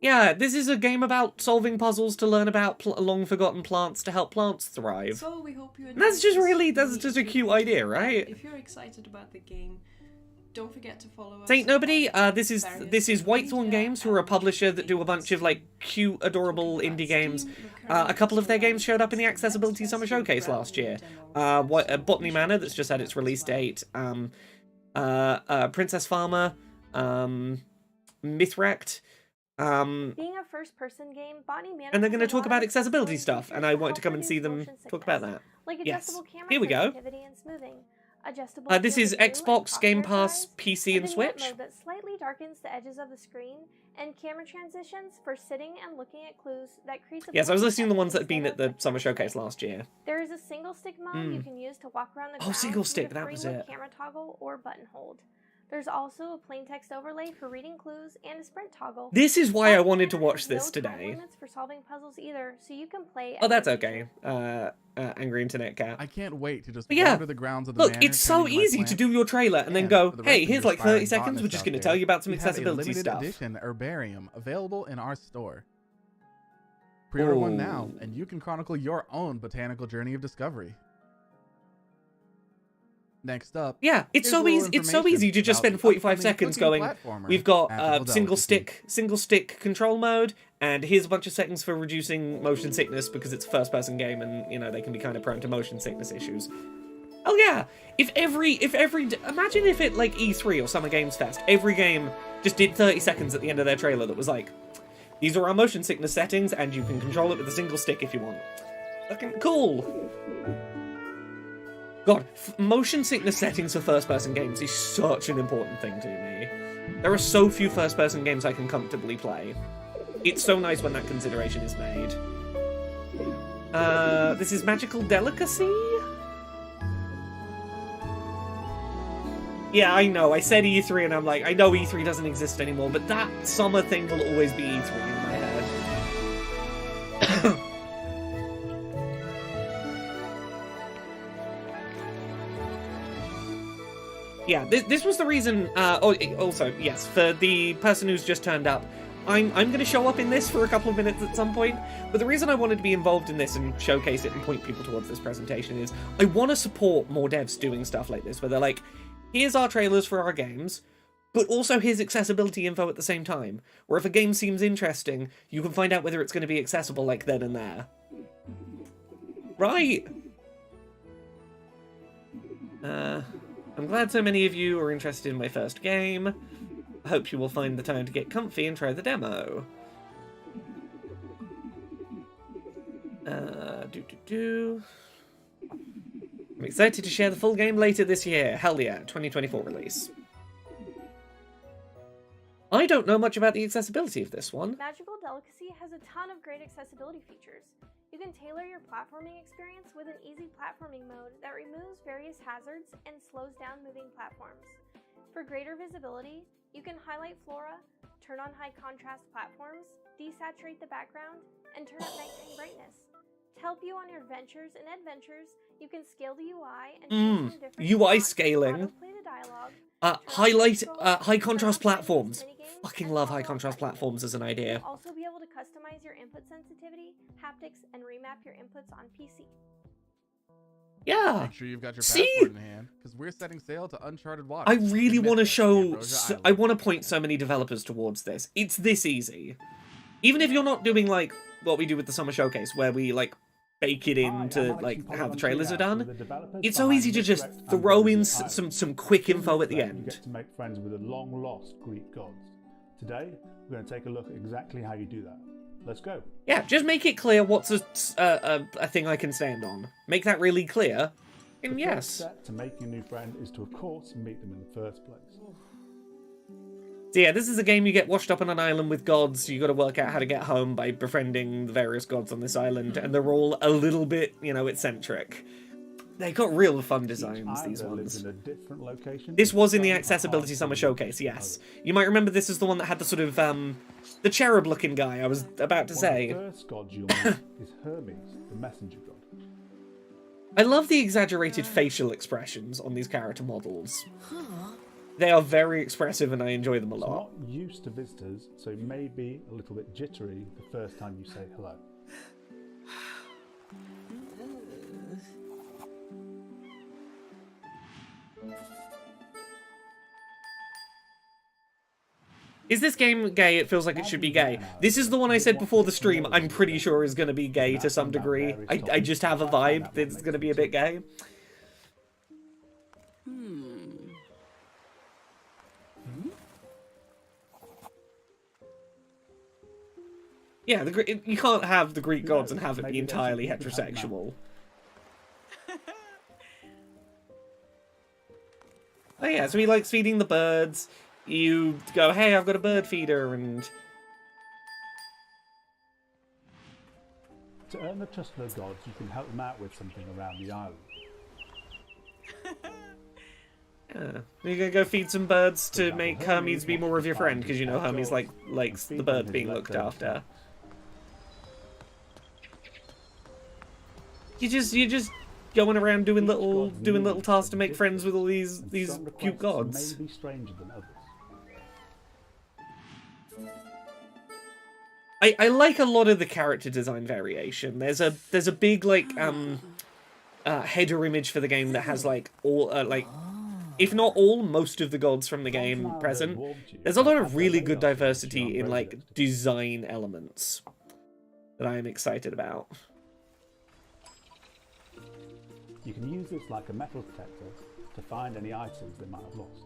Yeah, this is a game about solving puzzles to learn about long-forgotten plants to help plants thrive. So we hope you enjoy. That's just a cute idea, right? If you're excited about the game, don't forget to follow us. Saint Nobody, this is Whitethorn Games, who are a publisher that do a bunch of like cute, adorable indie games. A couple of their games showed up in the Accessibility Summer Showcase last year. Botany Manor, that's just had its release date. Princess Farmer, Mythwrecked. Being a first-person game, Botany Manor. And they're going to talk about accessibility stuff, and I wanted to come and see them talk about that. Like adjustable camera here we go. And smoothing. This is Xbox, Game Pass, PC, and Switch. Mode that slightly darkens the edges of the screen, and camera transitions for sitting and looking at clues that creates a... Yes, I was listening to the ones that had been at the Summer Showcase last year. There is a single stick mode you can use to walk around the ground. Oh, single stick, with a that was it. camera toggle or button hold. There's also a plain text overlay for reading clues and a sprint toggle. This is why I wanted to watch this today. Limits for solving puzzles either, so you can play. Oh, that's okay. Angry Internet Cat. I can't wait to just wander the grounds of the manor. Look, it's so easy to do your trailer and then go, hey, here's like 30 seconds. We're just going to tell you about some accessibility stuff. Edition herbarium available in our store. Pre-order one now, and you can chronicle your own botanical journey of discovery. Next up, yeah, it's so easy to just spend 45 seconds going, we've got single stick control mode, and here's a bunch of settings for reducing motion sickness because it's a first person game and, you know, they can be kind of prone to motion sickness issues. Oh yeah, imagine if it, like E3 or Summer Games Fest, every game just did 30 seconds at the end of their trailer that was like, these are our motion sickness settings and you can control it with a single stick if you want. Fucking cool. God, motion sickness settings for first-person games is such an important thing to me. There are so few first-person games I can comfortably play. It's so nice when that consideration is made. This is Magical Delicacy? Yeah, I know. I said E3 and I'm like, I know E3 doesn't exist anymore, but that summer thing will always be E3 in my head. Yeah, this was the reason, also, yes, for the person who's just turned up, I'm going to show up in this for a couple of minutes at some point, but the reason I wanted to be involved in this and showcase it and point people towards this presentation is I want to support more devs doing stuff like this, where they're like, here's our trailers for our games, but also here's accessibility info at the same time, where if a game seems interesting, you can find out whether it's going to be accessible like then and there. Right! I'm glad so many of you are interested in my first game. I hope you will find the time to get comfy and try the demo. I'm excited to share the full game later this year. Hell yeah, 2024 release. I don't know much about the accessibility of this one. Magical Delicacy has a ton of great accessibility features. You can tailor your platforming experience with an easy platforming mode that removes various hazards and slows down moving platforms. For greater visibility, you can highlight flora, turn on high contrast platforms, desaturate the background, and turn up nighttime brightness. To help you on your ventures and adventures, you can scale the UI and choose from different UI spots, scaling. autoplay the dialogue, Highlight turn on high contrast turn on platforms. minigames, Fucking and love high follow-up contrast buttons. platforms as an idea. You'll also be able to customize your input sensitivity, haptics, and remap your inputs on PC. Yeah. Make sure you've got your See? passport in hand, because we're setting sail to uncharted waters. I really want to show... Ambrosia I Island. want to point so many developers towards this. It's this easy. Even if you're not doing, like, what we do with the Summer Showcase, where we, like, bake it into, like, how the trailers are done. It's so easy to just throw in some quick info at the You end. get to make friends with the long-lost Greek gods. Today, we're going to take a look at exactly how you do that. Let's go. Yeah, just make it clear what's a thing I can stand on. Make that really clear. And The yes. first step to making a new friend is to, of course, meet them in the first place. So yeah, this is a game you get washed up on an island with gods. You got to work out how to get home by befriending the various gods on this island, and they're all a little bit, you know, eccentric. They got real fun designs, these Islander lives ones. in a different location. This was in the Some are Accessibility hard Summer to Showcase, reach yes. others. You might remember this is the one that had the sort of, the cherub-looking guy I was about to One say. of the first gods you'll meet is Hermes, the messenger god. I love the exaggerated facial expressions on these character models. They are very expressive and I enjoy them a It's lot. not used to visitors, so it may be a little bit jittery the first time you say hello. Is this game gay? It feels like it should be gay. This is the one I said before the stream I'm pretty sure is going to be gay to some degree. I just have a vibe that it's going to be a bit gay. Yeah, you can't have the Greek gods and have it be entirely heterosexual. Oh yeah, so he likes feeding the birds. You go, hey, I've got a bird feeder, and... To earn the trust of the gods, you can help them out with something around the island. Yeah. You're gonna go feed some birds to make Hermes be more of your friend, because you know Hermes likes the birds being looked after. You're just going around doing little tasks to make friends with all these Some cute requests gods. may be stranger than others. I like a lot of the character design variation. There's a big header image for the game that has like all if not all, most of the gods from the game present. There's a lot of really good diversity in like design elements that I am excited about. You can use this like a metal detector to find any items they might have lost.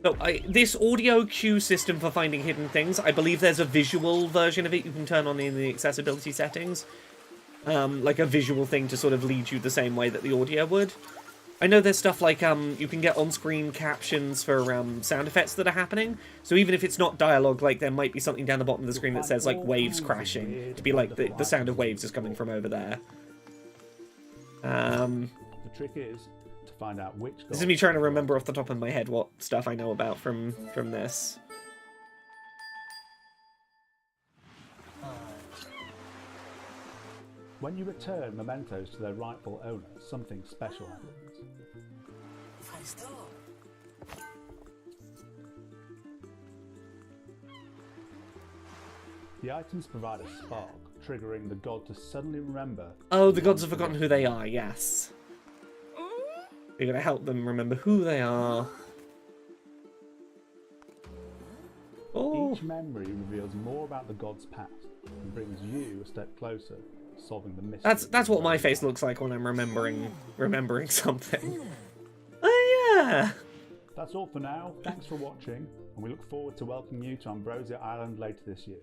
So this audio cue system for finding hidden things, I believe there's a visual version of it you can turn on in the accessibility settings. like a visual thing to sort of lead you the same way that the audio would. I know there's stuff like, you can get on-screen captions for sound effects that are happening, so even if it's not dialogue, like, there might be something down the bottom of the screen that says, like, waves crashing, to be like, the sound of waves is coming from over there. The trick is to find out which... This is me trying to remember off the top of my head what stuff I know about from this. When you return mementos to their rightful owner, something special happens. The items provide a spark, triggering the god to suddenly remember... Oh, the gods have forgotten who they are, yes. You're gonna help them remember who they are. Oh. Each memory reveals more about the god's past and brings you a step closer to solving the mystery. That's what my face looks like when I'm remembering something. Oh yeah. That's all for now. Thanks for watching, and we look forward to welcoming you to Ambrosia Island later this year.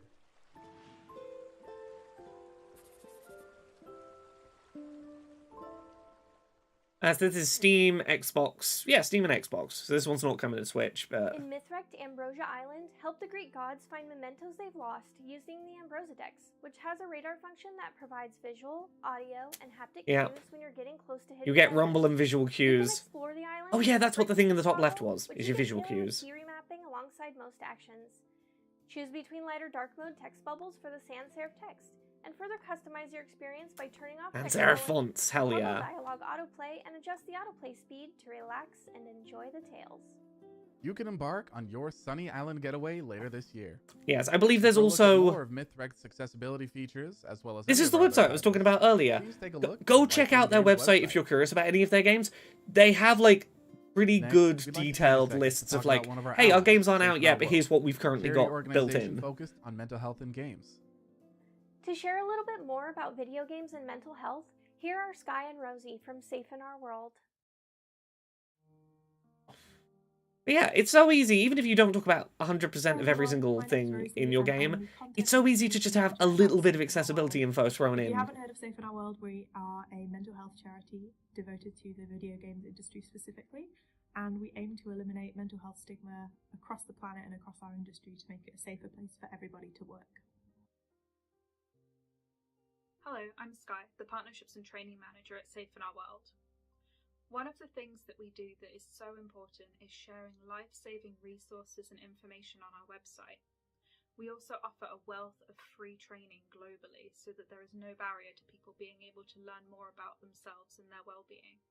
This is Steam, Xbox. Yeah, Steam and Xbox. So this one's not coming to Switch, but... In Mythwrecked Ambrosia Island, help the Greek gods find mementos they've lost using the Ambrosia Dex, which has a radar function that provides visual, audio, and haptic cues when you're getting close to hidden You get treasures. rumble and visual You can cues. explore the island, Oh yeah, that's what the thing in the top break left was, which is you your can visual tailor with cues. key remapping alongside most actions. Choose between light or dark mode text bubbles for the sans serif text, and further customize your experience by turning off And text serif bubbles, fonts, hell toggle yeah. dialogue autoplay, and adjust the autoplay speed to relax and enjoy the tales. You can embark on your sunny island getaway later this year. Yes, I believe there's To look at also... more of Mythwrecked's accessibility features, as well as This any is of the our other website I was talking titles. about earlier. Please take a Go, look go at check Whitethorn out their Games' website if you're curious about any of their games. They have, like, pretty Next, good we'd like to take a detailed second lists to of, talk like, about one of our hey, our allies, games aren't Safe out and yet, Our but here's World. what we've currently Charity got built organization in. focused on mental health in games. To share a little bit more about video games and mental health, here are Sky and Rosie from Safe in Our World. But yeah, it's so easy, even if you don't talk about 100% of every single thing in your game, it's so easy to just have a little bit of accessibility info thrown If in. you haven't heard of Safe in Our World, we are a mental health charity devoted to the video games industry specifically, and we aim to eliminate mental health stigma across the planet and across our industry to make it a safer place for everybody to work. Hello, I'm Sky, the Partnerships and Training Manager at Safe in Our World. One of the things that we do that is so important is sharing life-saving resources and information on our website. We also offer a wealth of free training globally so that there is no barrier to people being able to learn more about themselves and their well-being.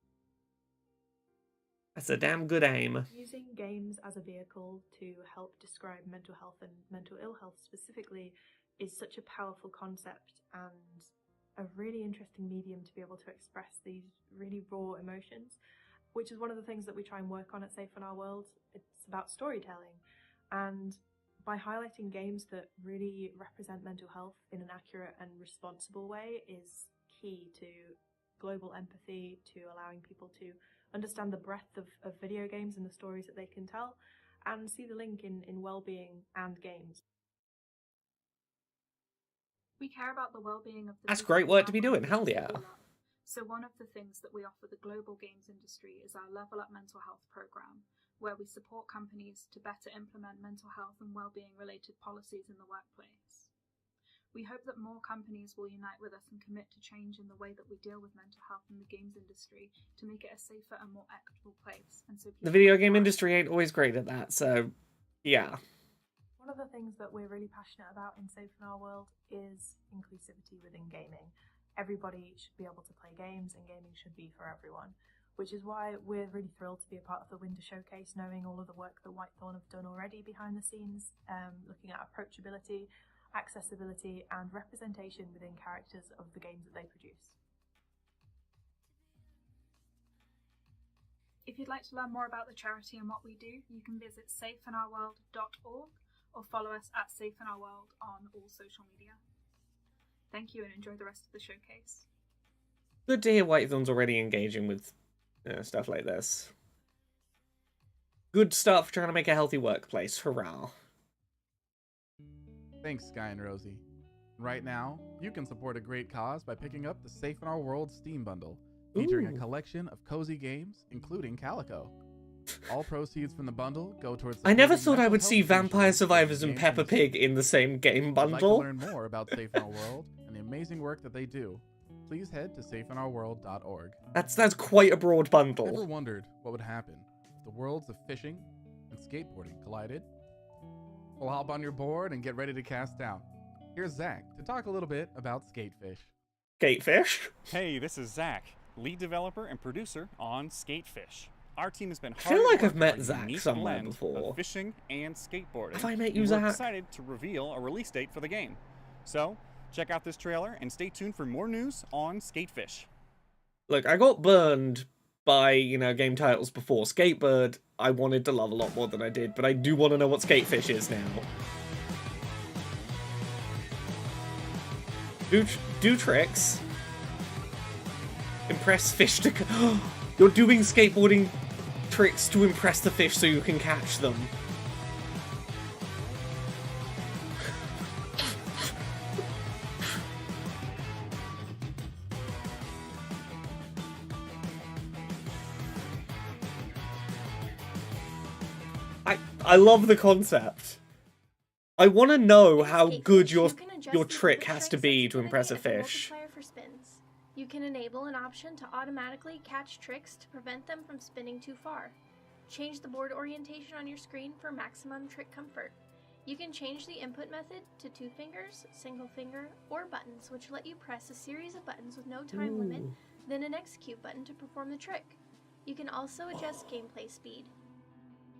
That's a damn good aim. Using games as a vehicle to help describe mental health and mental ill health specifically is such a powerful concept and a really interesting medium to be able to express these really raw emotions, which is one of the things that we try and work on at Safe in Our World. It's about storytelling, and by highlighting games that really represent mental health in an accurate and responsible way is key to global empathy, to allowing people to understand the breadth of video games and the stories that they can tell, and see the link in well-being and games. We care about the well-being of the That's people great in work our to be doing, community hell yeah. we love. So one of the things that we offer the global games industry is our Level Up Mental Health program, where we support companies to better implement mental health and well-being related policies in the workplace. We hope that more companies will unite with us and commit to change in the way that we deal with mental health in the games industry to make it a safer and more equitable place. And so The video game industry ain't always great at that, so yeah. One of the things that we're really passionate about in Safe in Our World is inclusivity within gaming. Everybody should be able to play games, and gaming should be for everyone, which is why we're really thrilled to be a part of the Winter Showcase, knowing all of the work that Whitethorn have done already behind the scenes, looking at approachability, accessibility, and representation within characters of the games that they produce. If you'd like to learn more about the charity and what we do, you can visit safeinourworld.org or follow us at Safe in Our World on all social media. Thank you and enjoy the rest of the showcase. Good to hear Whitethorn's already engaging with stuff like this. Good stuff, trying to make a healthy workplace. Hurrah. Thanks, Sky and Rosie. Right now, you can support a great cause by picking up the Safe in Our World Steam Bundle, featuring a collection of cozy games, including Calico. All proceeds from the bundle go towards. I never supporting thought I mental would health see Vampire initiatives Survivors within and the Peppa games Pig industry. in the same game If you'd like to bundle. learn more about Safe in Our World and the amazing work that they do, please head to safeinourworld.org. That's quite a broad Ever bundle. wondered what would happen if the worlds of fishing and skateboarding collided? Well, hop on your board and get ready to cast out. Here's Zach to talk a little bit about Skatefish. Skatefish? Hey, this is Zach, lead developer and producer on Skatefish. Our team has been I feel hard like at work I've met on a Zach unique somewhere blend before. of fishing and skateboarding. Have I met you, and Zach? We're excited to reveal a release date for the game. So, check out this trailer and stay tuned for more news on Skatefish. Look, I got burned by, game titles before. Skatebird, I wanted to love a lot more than I did, but I do want to know what Skatefish is now. Do tricks. Impress fish to... You're doing skateboarding tricks to impress the fish so you can catch them. I love the concept. I want to know how good your trick has to be to impress a fish. For spins. You can enable an option to automatically catch tricks to prevent them from spinning too far. Change the board orientation on your screen for maximum trick comfort. You can change the input method to 2 fingers, single finger, or buttons, which let you press a series of buttons with no time limit, then an execute button to perform the trick. You can also adjust gameplay speed.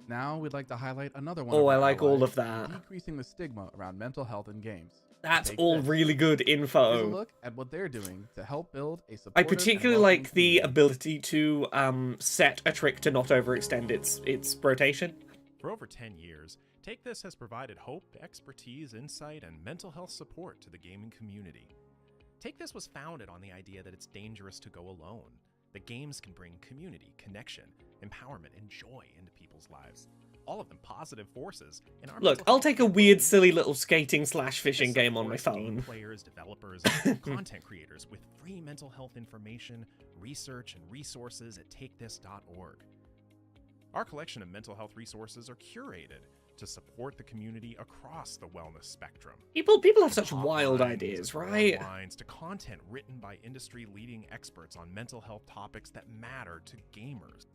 Now we'd like to highlight another one. Oh, of our I like all allies of that. in decreasing the stigma around mental health in games. That's Take all this. really good Here's a info. look at what they're doing to help build a I supportive particularly and welcoming like the community. ability to set a trick to not overextend its rotation. For over 10 years, Take This has provided hope, expertise, insight, and mental health support to the gaming community. Take This was founded on the idea that it's dangerous to go alone, that games can bring community, connection, empowerment, and joy into people's lives. All of them positive forces. In our Look, mental I'll health take a community. weird, silly little skating/fishing This game on my supports game phone. players, developers, and content creators with free mental health information, research, and resources at takethis.org. Our collection of mental health resources are curated to support the community across the wellness spectrum. People have such wild Hotlines ideas, and right? lines to content written by industry-leading experts on mental health topics that matter to gamers.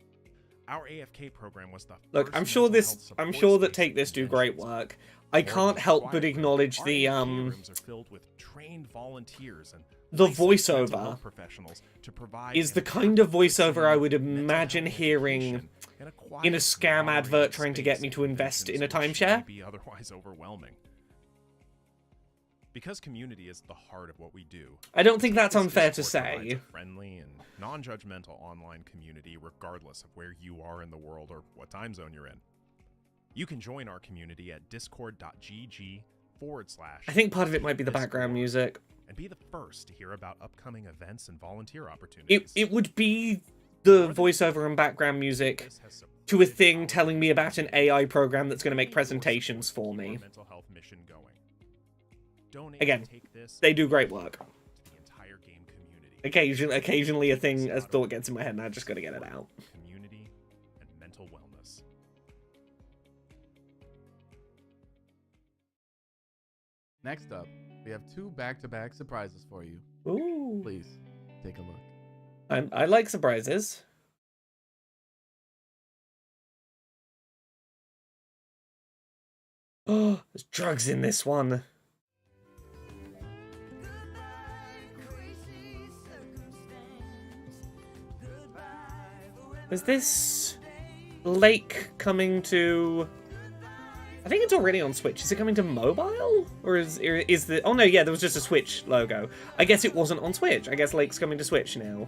Our AFK program was the Look, first I'm sure mental health I'm support sure that space Take in This do great conventions. work. I can't help but acknowledge Our the AFK rooms are filled with trained volunteers and the licensed mental voiceover health professionals to provide is the an kind of adaptive voiceover I would mental imagine health hearing education in a quiet, in a scam advert moderated trying to get space me at to invest in a conventions which may timeshare. be otherwise overwhelming. Because community is the heart of what we do. I don't think Take that's This unfair to Discord provides say. a friendly and non-judgmental online community regardless of where you are in the world or what time zone you're in. You can join our community at discord.gg/. I think part of it might be the background music. And be the first to hear about upcoming events and volunteer opportunities. It would be the voiceover and background music This has to a supported thing our telling me about an AI program that's going to make community presentations for keep our me. mental health mission going. Donate Again, to Take This They do great work. to the entire game community. Occasionally a thought gets in my head and I just gotta get it out. Community and mental wellness. Next up, we have 2 back-to-back surprises for you. Ooh. Please, take a look. I like surprises. Oh, there's drugs in this one. Is this Lake coming to... I think it's already on Switch. Is it coming to mobile? Or is the... Oh no, yeah, there was just a Switch logo. I guess it wasn't on Switch. I guess Lake's coming to Switch now.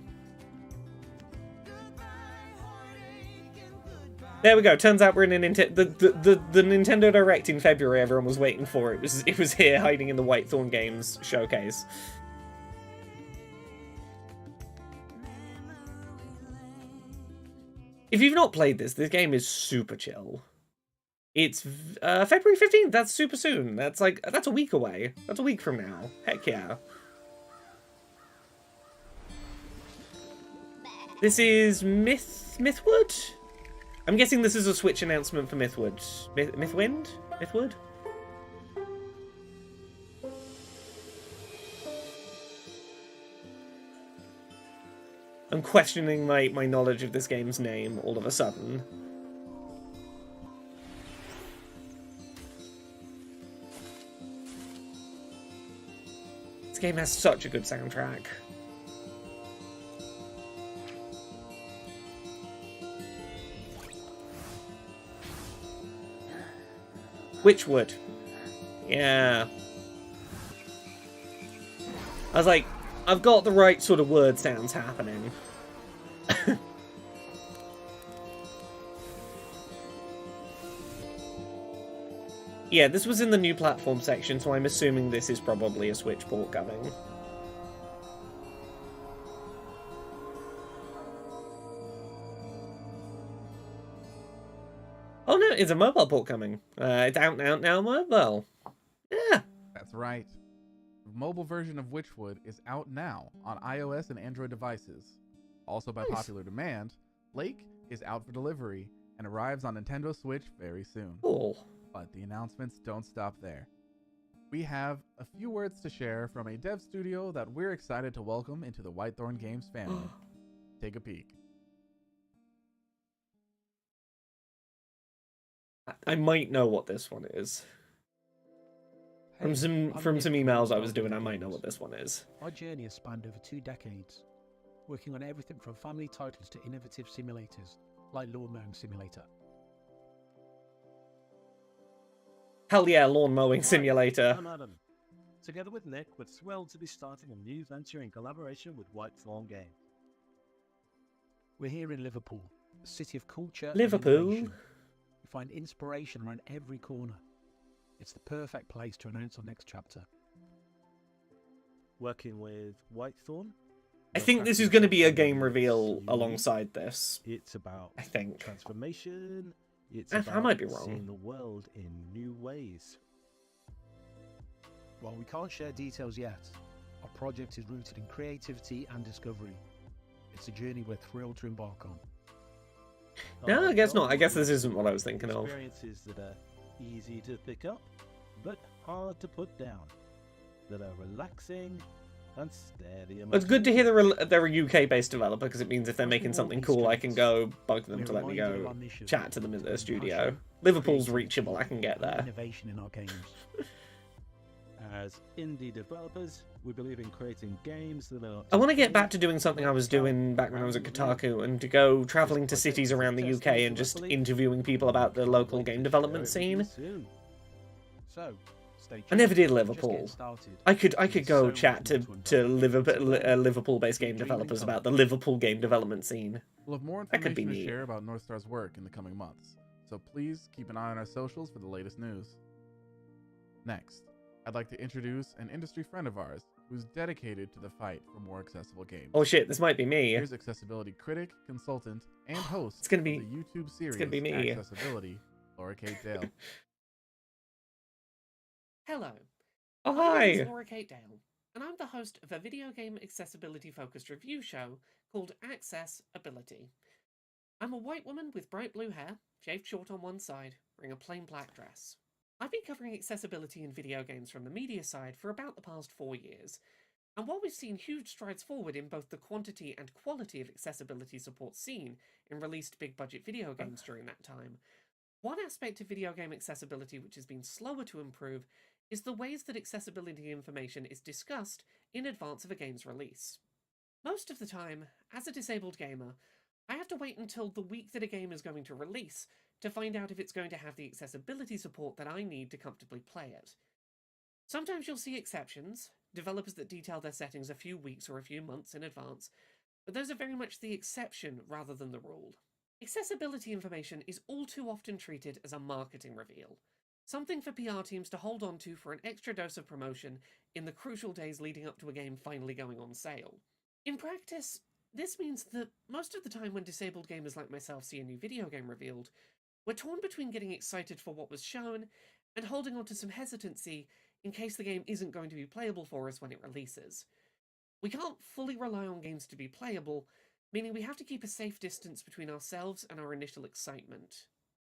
There we go. Turns out we're in a the Nintendo Direct in February everyone was waiting for. It was here hiding in the Whitethorn Games showcase. If you've not played this game is super chill. It's February 15th. That's super soon. That's a week away. That's a week from now. Heck yeah. This is Mythwood? I'm guessing this is a Switch announcement for Mythwood. Mythwind? Mythwood? I'm questioning my knowledge of this game's name all of a sudden. This game has such a good soundtrack. Witchwood. Yeah. I was like, I've got the right sort of word sounds happening. Yeah, this was in the new platform section, so I'm assuming this is probably a Switch port coming. Oh no, it's a mobile port coming. It's out now mobile. Yeah. That's right. The mobile version of Witchwood is out now on iOS and Android devices. Also by popular demand, Lake is out for delivery and arrives on Nintendo Switch very soon. Cool. But the announcements don't stop there. We have a few words to share from a dev studio that we're excited to welcome into the Whitethorn Games family. Take a peek. I might know what this one is. From some emails I was doing, I might know what this one is. My journey has spanned over 2 decades, working on everything from family titles to innovative simulators, like Lawn Mowing Simulator. Hell yeah, Lawn Mowing Simulator. I'm Adam. Together with Nick, we're thrilled to be starting a new venture in collaboration with Whitethorn Games. We're here in Liverpool, a city of culture Liverpool. and innovation. We find inspiration around every corner. It's the perfect place to announce our next chapter. Working with Whitethorn. I think this is going to be a game reveal alongside this. It's about transformation. It's I about might be wrong. seeing the world in new ways. While we can't share details yet, our project is rooted in creativity and discovery. It's a journey we're thrilled to embark on. No, I guess not. I guess this isn't what I was thinking of. Experiences that are easy to pick up, but hard to put down. That are relaxing and steady. It's good to hear they're a UK-based developer, because it means if they're making something cool, I can go bug them to let me go chat to them at their studio. Liverpool's reachable. I can get there. Innovation in our games. As indie developers, we believe in creating games that are... I want to get back to doing something I was doing back when I was at Kotaku, and to go travelling to cities around the UK and just interviewing people about the local game development scene. So, stay tuned. I never did Liverpool. I could go chat to Liverpool-based game developers about the Liverpool game development scene. We'll have more That could be information to neat. share about North Star's work in the coming months, so please keep an eye on our socials for the latest news. Next, I'd like to introduce an industry friend of ours who's dedicated to the fight for more accessible games. Oh shit, this might be me. Here's accessibility critic, consultant, and host It's gonna be- of the YouTube series it's gonna be me. Accessibility, Laura Kate Dale. Hello. My hi. name is Laura Kate Dale, and I'm the host of a video game accessibility-focused review show called Accessibility. I'm a white woman with bright blue hair, shaved short on one side, wearing a plain black dress. I've been covering accessibility in video games from the media side for about the past 4 years, and while we've seen huge strides forward in both the quantity and quality of accessibility support seen in released big-budget video games during that time, one aspect of video game accessibility which has been slower to improve is the ways that accessibility information is discussed in advance of a game's release. Most of the time, as a disabled gamer, I have to wait until the week that a game is going to release to find out if it's going to have the accessibility support that I need to comfortably play it. Sometimes you'll see exceptions, developers that detail their settings a few weeks or a few months in advance, but those are very much the exception rather than the rule. Accessibility information is all too often treated as a marketing reveal, something for PR teams to hold on to for an extra dose of promotion in the crucial days leading up to a game finally going on sale. In practice, this means that most of the time when disabled gamers like myself see a new video game revealed, We're torn between getting excited for what was shown and holding on to some hesitancy in case the game isn't going to be playable for us when it releases. We can't fully rely on games to be playable, meaning we have to keep a safe distance between ourselves and our initial excitement.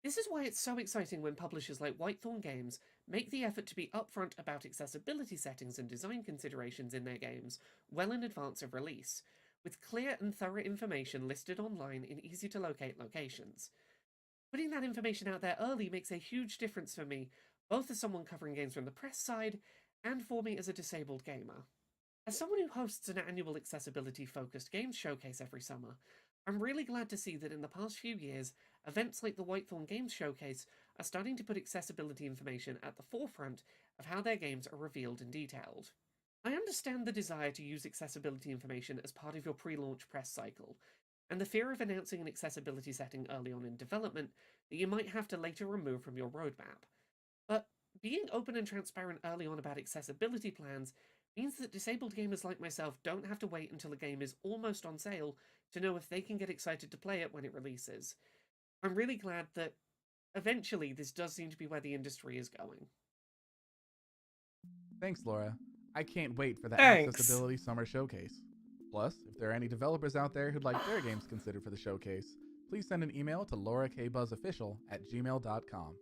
This is why it's so exciting when publishers like Whitethorn Games make the effort to be upfront about accessibility settings and design considerations in their games well in advance of release, with clear and thorough information listed online in easy to locate locations. Putting that information out there early makes a huge difference for me, both as someone covering games from the press side and for me as a disabled gamer. As someone who hosts an annual accessibility-focused games showcase every summer, I'm really glad to see that in the past few years, events like the Whitethorn Games Showcase are starting to put accessibility information at the forefront of how their games are revealed and detailed. I understand the desire to use accessibility information as part of your pre-launch press cycle, and the fear of announcing an accessibility setting early on in development that you might have to later remove from your roadmap. But being open and transparent early on about accessibility plans means that disabled gamers like myself don't have to wait until a game is almost on sale to know if they can get excited to play it when it releases. I'm really glad that eventually this does seem to be where the industry is going. Thanks, Laura. I can't wait for the Thanks. Accessibility Summer Showcase. Plus, if there are any developers out there who'd like their games considered for the showcase, please send an email to laurakbuzzofficial@gmail.com.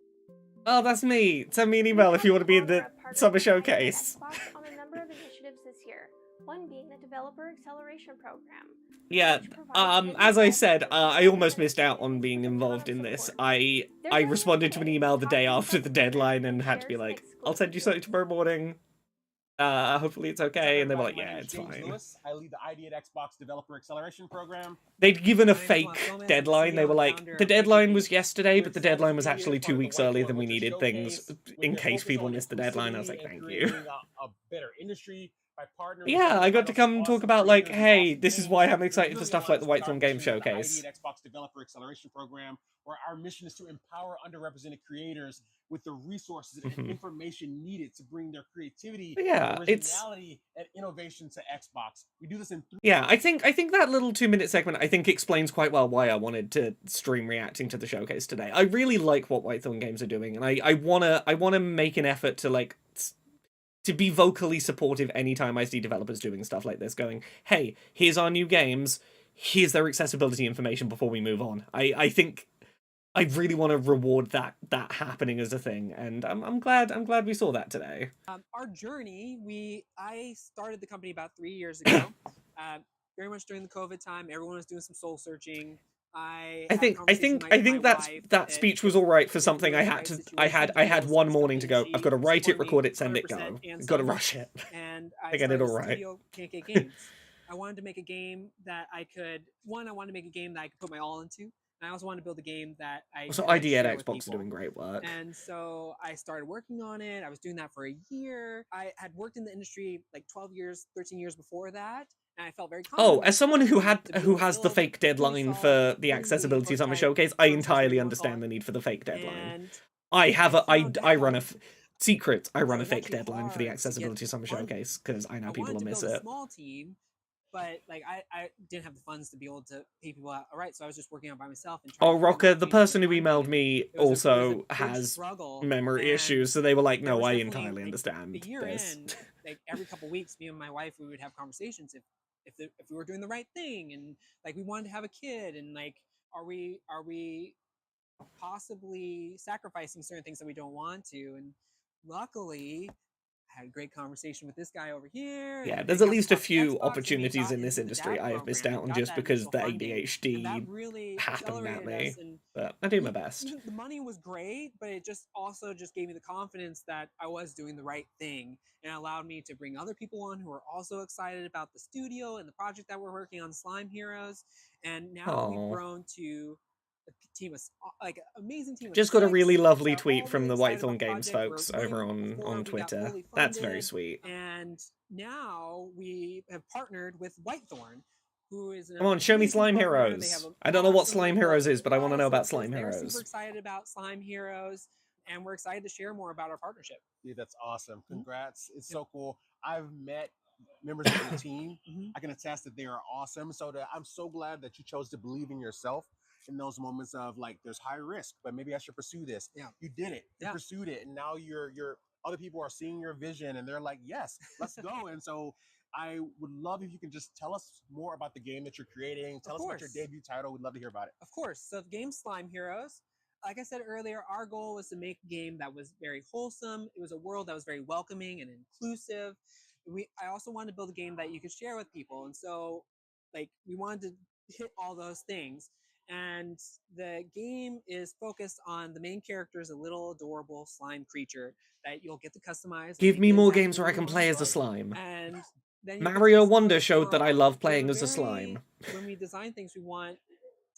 Oh, that's me. Send me an email if you want to be in the summer showcase. Xbox on a number of initiatives this year, one being the Developer Acceleration Program. Yeah, as I said, I almost missed out on being involved in this. I responded to an email the day after the deadline and had to be like, I'll send you something tomorrow morning. Hopefully it's okay. And they were like, yeah, it's fine. Lewis. I lead the ID at Xbox Developer Acceleration Program. They'd given a fake deadline. They were like, the deadline was yesterday, but the deadline was actually 2 weeks earlier than we needed things in case people missed the deadline. I was like, thank you. A better industry. Yeah, I got to come talk about, like, hey, this is why I'm excited for stuff like the Whitethorn Game Showcase. The Xbox Developer Acceleration Program, where our mission is to empower underrepresented creators with the resources and information needed to bring their creativity, originality, and innovation to Xbox. We do this in I think that little 2-minute segment explains quite well why I wanted to stream reacting to the showcase today. I really like what Whitethorn Games are doing, and I wanna make an effort to to be vocally supportive anytime I see developers doing stuff like this, going, hey, here's our new games, here's their accessibility information before we move on. I think I really want to reward that happening as a thing, and I'm glad we saw that today. Our journey, I started the company about 3 years ago, very much during the COVID time. Everyone was doing some soul searching. I think that speech was all right for something I had one morning to go. I've got to write it, record it, send it, go. I've got to rush it. And I get it all right. Pancake Games. I wanted to make a game that I could put my all into. And I also wanted to build a game that I also ID at Xbox are doing great work. And so I started working on it. I was doing that for a year. I had worked in the industry like 12 years, 13 years before that. And I felt very confident. Oh, as someone who has the fake deadline for the Accessibility Summer Showcase, I entirely understand the need for the fake deadline. I run a fake deadline for the Accessibility Summer Showcase because I know people will miss it. Small team, but I didn't have the funds to be able to pay people out. All right, so I was just working on by myself. And Rocker, the person who emailed me also has memory issues, so they were like, "No, I entirely understand this." Like every couple weeks, me and my wife, we would have conversations if we were doing the right thing, and we wanted to have a kid, and are we possibly sacrificing certain things that we don't want to? And luckily, I had a great conversation with this guy over here. Yeah, there's at least a few opportunities in this industry I have missed out on just because the ADHD really happened at me. But I do my best. The money was great, but it also gave me the confidence that I was doing the right thing, and allowed me to bring other people on who are also excited about the studio and the project that we're working on, Slime Heroes. And now we've grown to a team of amazing team. Just got a really lovely tweet from the Whitethorn Games folks over on Twitter. That's very sweet. And now we have partnered with Whitethorn, who is come on, show me Slime Heroes. I don't know what Slime Heroes is, but I want to know about Slime Heroes. We're super excited about Slime Heroes, and we're excited to share more about our partnership. Yeah, that's awesome. Congrats. It's so cool. I've met members of the team. I can attest that they are awesome. So I'm so glad that you chose to believe in yourself in those moments of like, there's high risk, but maybe I should pursue this. Yeah. You did it. You pursued it, and now you're other people are seeing your vision, and they're like, yes, let's go. And so I would love if you can just tell us more about the game that you're creating. Tell us about your debut title. We'd love to hear about it. Of course. So the game Slime Heroes, like I said earlier, our goal was to make a game that was very wholesome. It was a world that was very welcoming and inclusive. I also wanted to build a game that you could share with people. And so like we wanted to hit all those things. And the game is focused on the main character is a little adorable slime creature that you'll get to customize. Give me more games where I can play as a slime. And then Mario Wonder showed that I love playing as a slime. When we design things, we want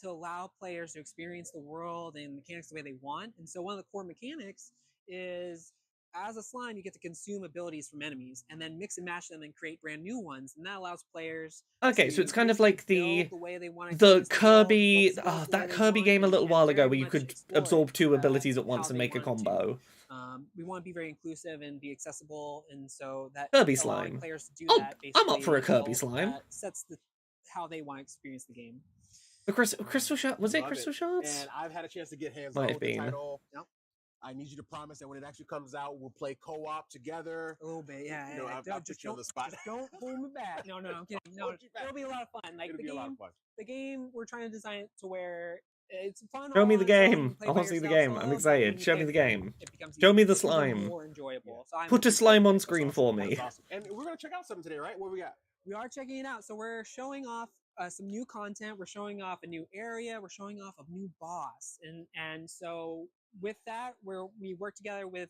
to allow players to experience the world and mechanics the way they want. And so one of the core mechanics is, as a slime, you get to consume abilities from enemies and then mix and match them and create brand new ones. And that allows players so it's kind of like the way they want Kirby, that Kirby game a little while ago where you could absorb 2 abilities at once and make a combo. We want to be very inclusive and be accessible, and so that Kirby allowing slime. players to do Oh, that. I'm up for a Kirby slime. Sets how they want to experience the game. The Crystal Shard, was it Crystal Shards? And I've had a chance to get hands Might on have with the been. title. Yep. I need you to promise that when it actually comes out, we'll play co-op together. A little bit, yeah. You know, I'll put you on the spot. Just don't hold me back. No, I'm kidding. No, it'll be a lot of fun. Like It'll be a lot of fun. The game, we're trying to design it to where it's fun. Show me all the on its own, game. play I by want to see the yourself game. solo, I'm but excited. when you Show play me the with a game. group, it becomes Show me the even slime. more enjoyable. So I'm Put a slime on screen for me. That's awesome. And we're going to check out something today, right? What we got? We are checking it out. So we're showing off some new content. We're showing off a new area. We're showing off a new boss. And so with that, we work together with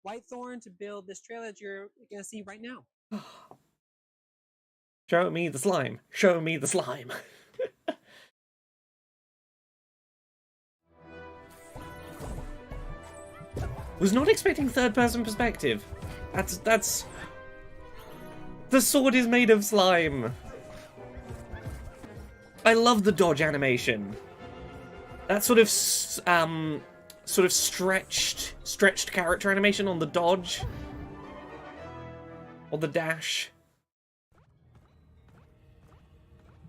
Whitethorn to build this trailer that you're going to see right now. Show me the slime. Show me the slime. Was not expecting third-person perspective. That's... The sword is made of slime. I love the dodge animation. That sort of stretched character animation on the dodge. Or the dash.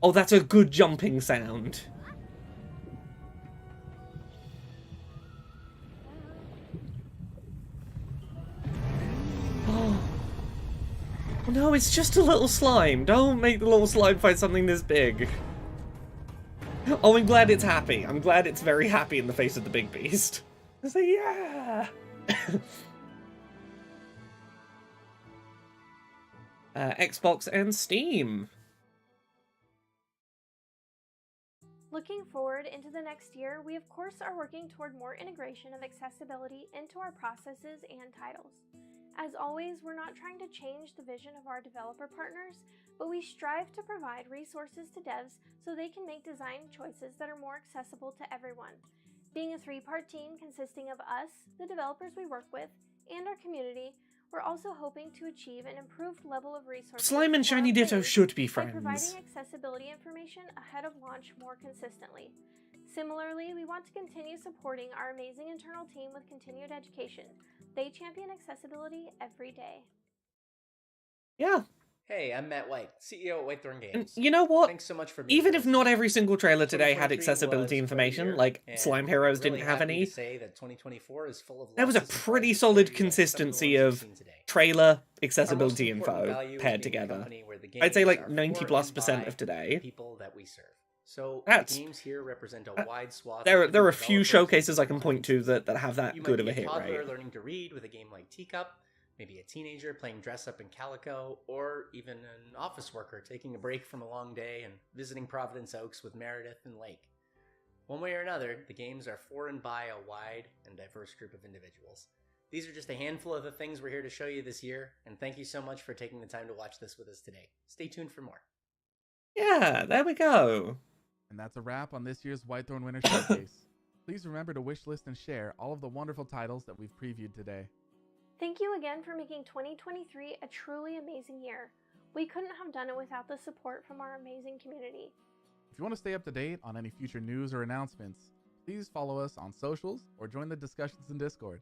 Oh, that's a good jumping sound. Oh. No, it's just a little slime. Don't make the little slime fight something this big. Oh, I'm glad it's happy. I'm glad it's very happy in the face of the big beast. It's like, yeah! Xbox and Steam. Looking forward into the next year, we of course are working toward more integration of accessibility into our processes and titles. As always, we're not trying to change the vision of our developer partners, but we strive to provide resources to devs so they can make design choices that are more accessible to everyone. Being a 3-part team consisting of us, the developers we work with, and our community, we're also hoping to achieve an improved level of resources. Slime and Shiny Ditto should be friends. By providing accessibility information ahead of launch more consistently. Similarly, we want to continue supporting our amazing internal team with continued education. They champion accessibility every day. Yeah. Hey, I'm Matt White, CEO at Whitethorn Games. And you know what? Thanks so much for Even if not every single trailer today had 2023 accessibility was information, quite a year, like and Slime Heroes really didn't have happy any, to say that 2024 is full of there was a lots of pretty surprises solid for you, consistency some of we've seen today. trailer Our accessibility most important info value is paired being a together. company where the I'd say games like are 90+% for of today. people that we serve. So That's- the games here represent a wide swath. There of are a different few developers showcases I can point to that have that you good might of be a hit toddler rate. learning to read with a game like Teacup, maybe a teenager playing Dress Up in Calico, or even an office worker taking a break from a long day and visiting Providence Oaks with Meredith and Lake. One way or another, the games are for and by a wide and diverse group of individuals. These are just a handful of the things we're here to show you this year, and thank you so much for taking the time to watch this with us today. Stay tuned for more. Yeah, there we go. And that's a wrap on this year's Whitethorn Winter Showcase. Please remember to wishlist and share all of the wonderful titles that we've previewed today. Thank you again for making 2023 a truly amazing year. We couldn't have done it without the support from our amazing community. If you want to stay up to date on any future news or announcements, please follow us on socials or join the discussions in Discord.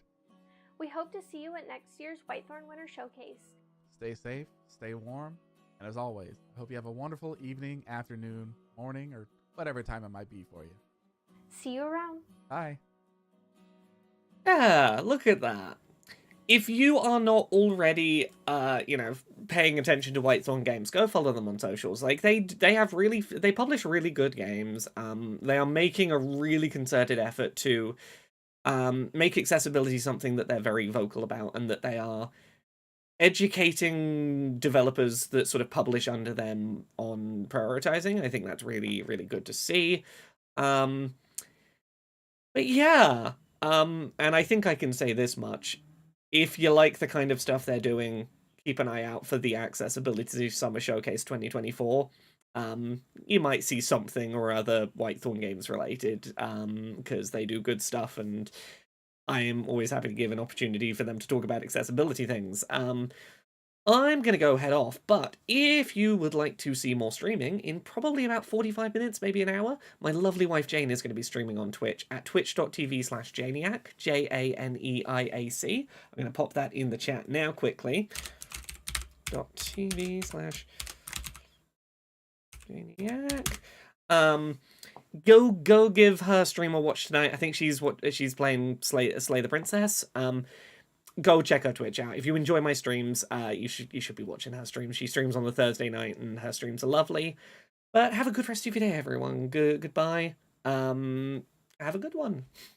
We hope to see you at next year's Whitethorn Winter Showcase. Stay safe, stay warm, and as always, I hope you have a wonderful evening, afternoon, morning, or whatever time it might be for you. See you around. Bye. Yeah, look at that. If you are not already, paying attention to Whitethorn games, go follow them on socials. Like, they publish really good games. They are making a really concerted effort to make accessibility something that they're very vocal about, and that they are educating developers that sort of publish under them on prioritizing. I think that's really, really good to see. But yeah, and I think I can say this much. If you like the kind of stuff they're doing, keep an eye out for the Accessibility Summer Showcase 2024. You might see something or other Whitethorn games related, because they do good stuff, and I am always happy to give an opportunity for them to talk about accessibility things. I'm going to go head off, but if you would like to see more streaming, in probably about 45 minutes, maybe an hour, my lovely wife Jane is going to be streaming on Twitch at twitch.tv/Janiac, Janeiac. I'm going to pop that in the chat now quickly. .tv/Janiac. Go give her stream a watch tonight. I think she's playing Slay the Princess. Go check her Twitch out. If you enjoy my streams, you should be watching her streams. She streams on the Thursday night, and her streams are lovely. But have a good rest of your day, everyone. Goodbye. Have a good one.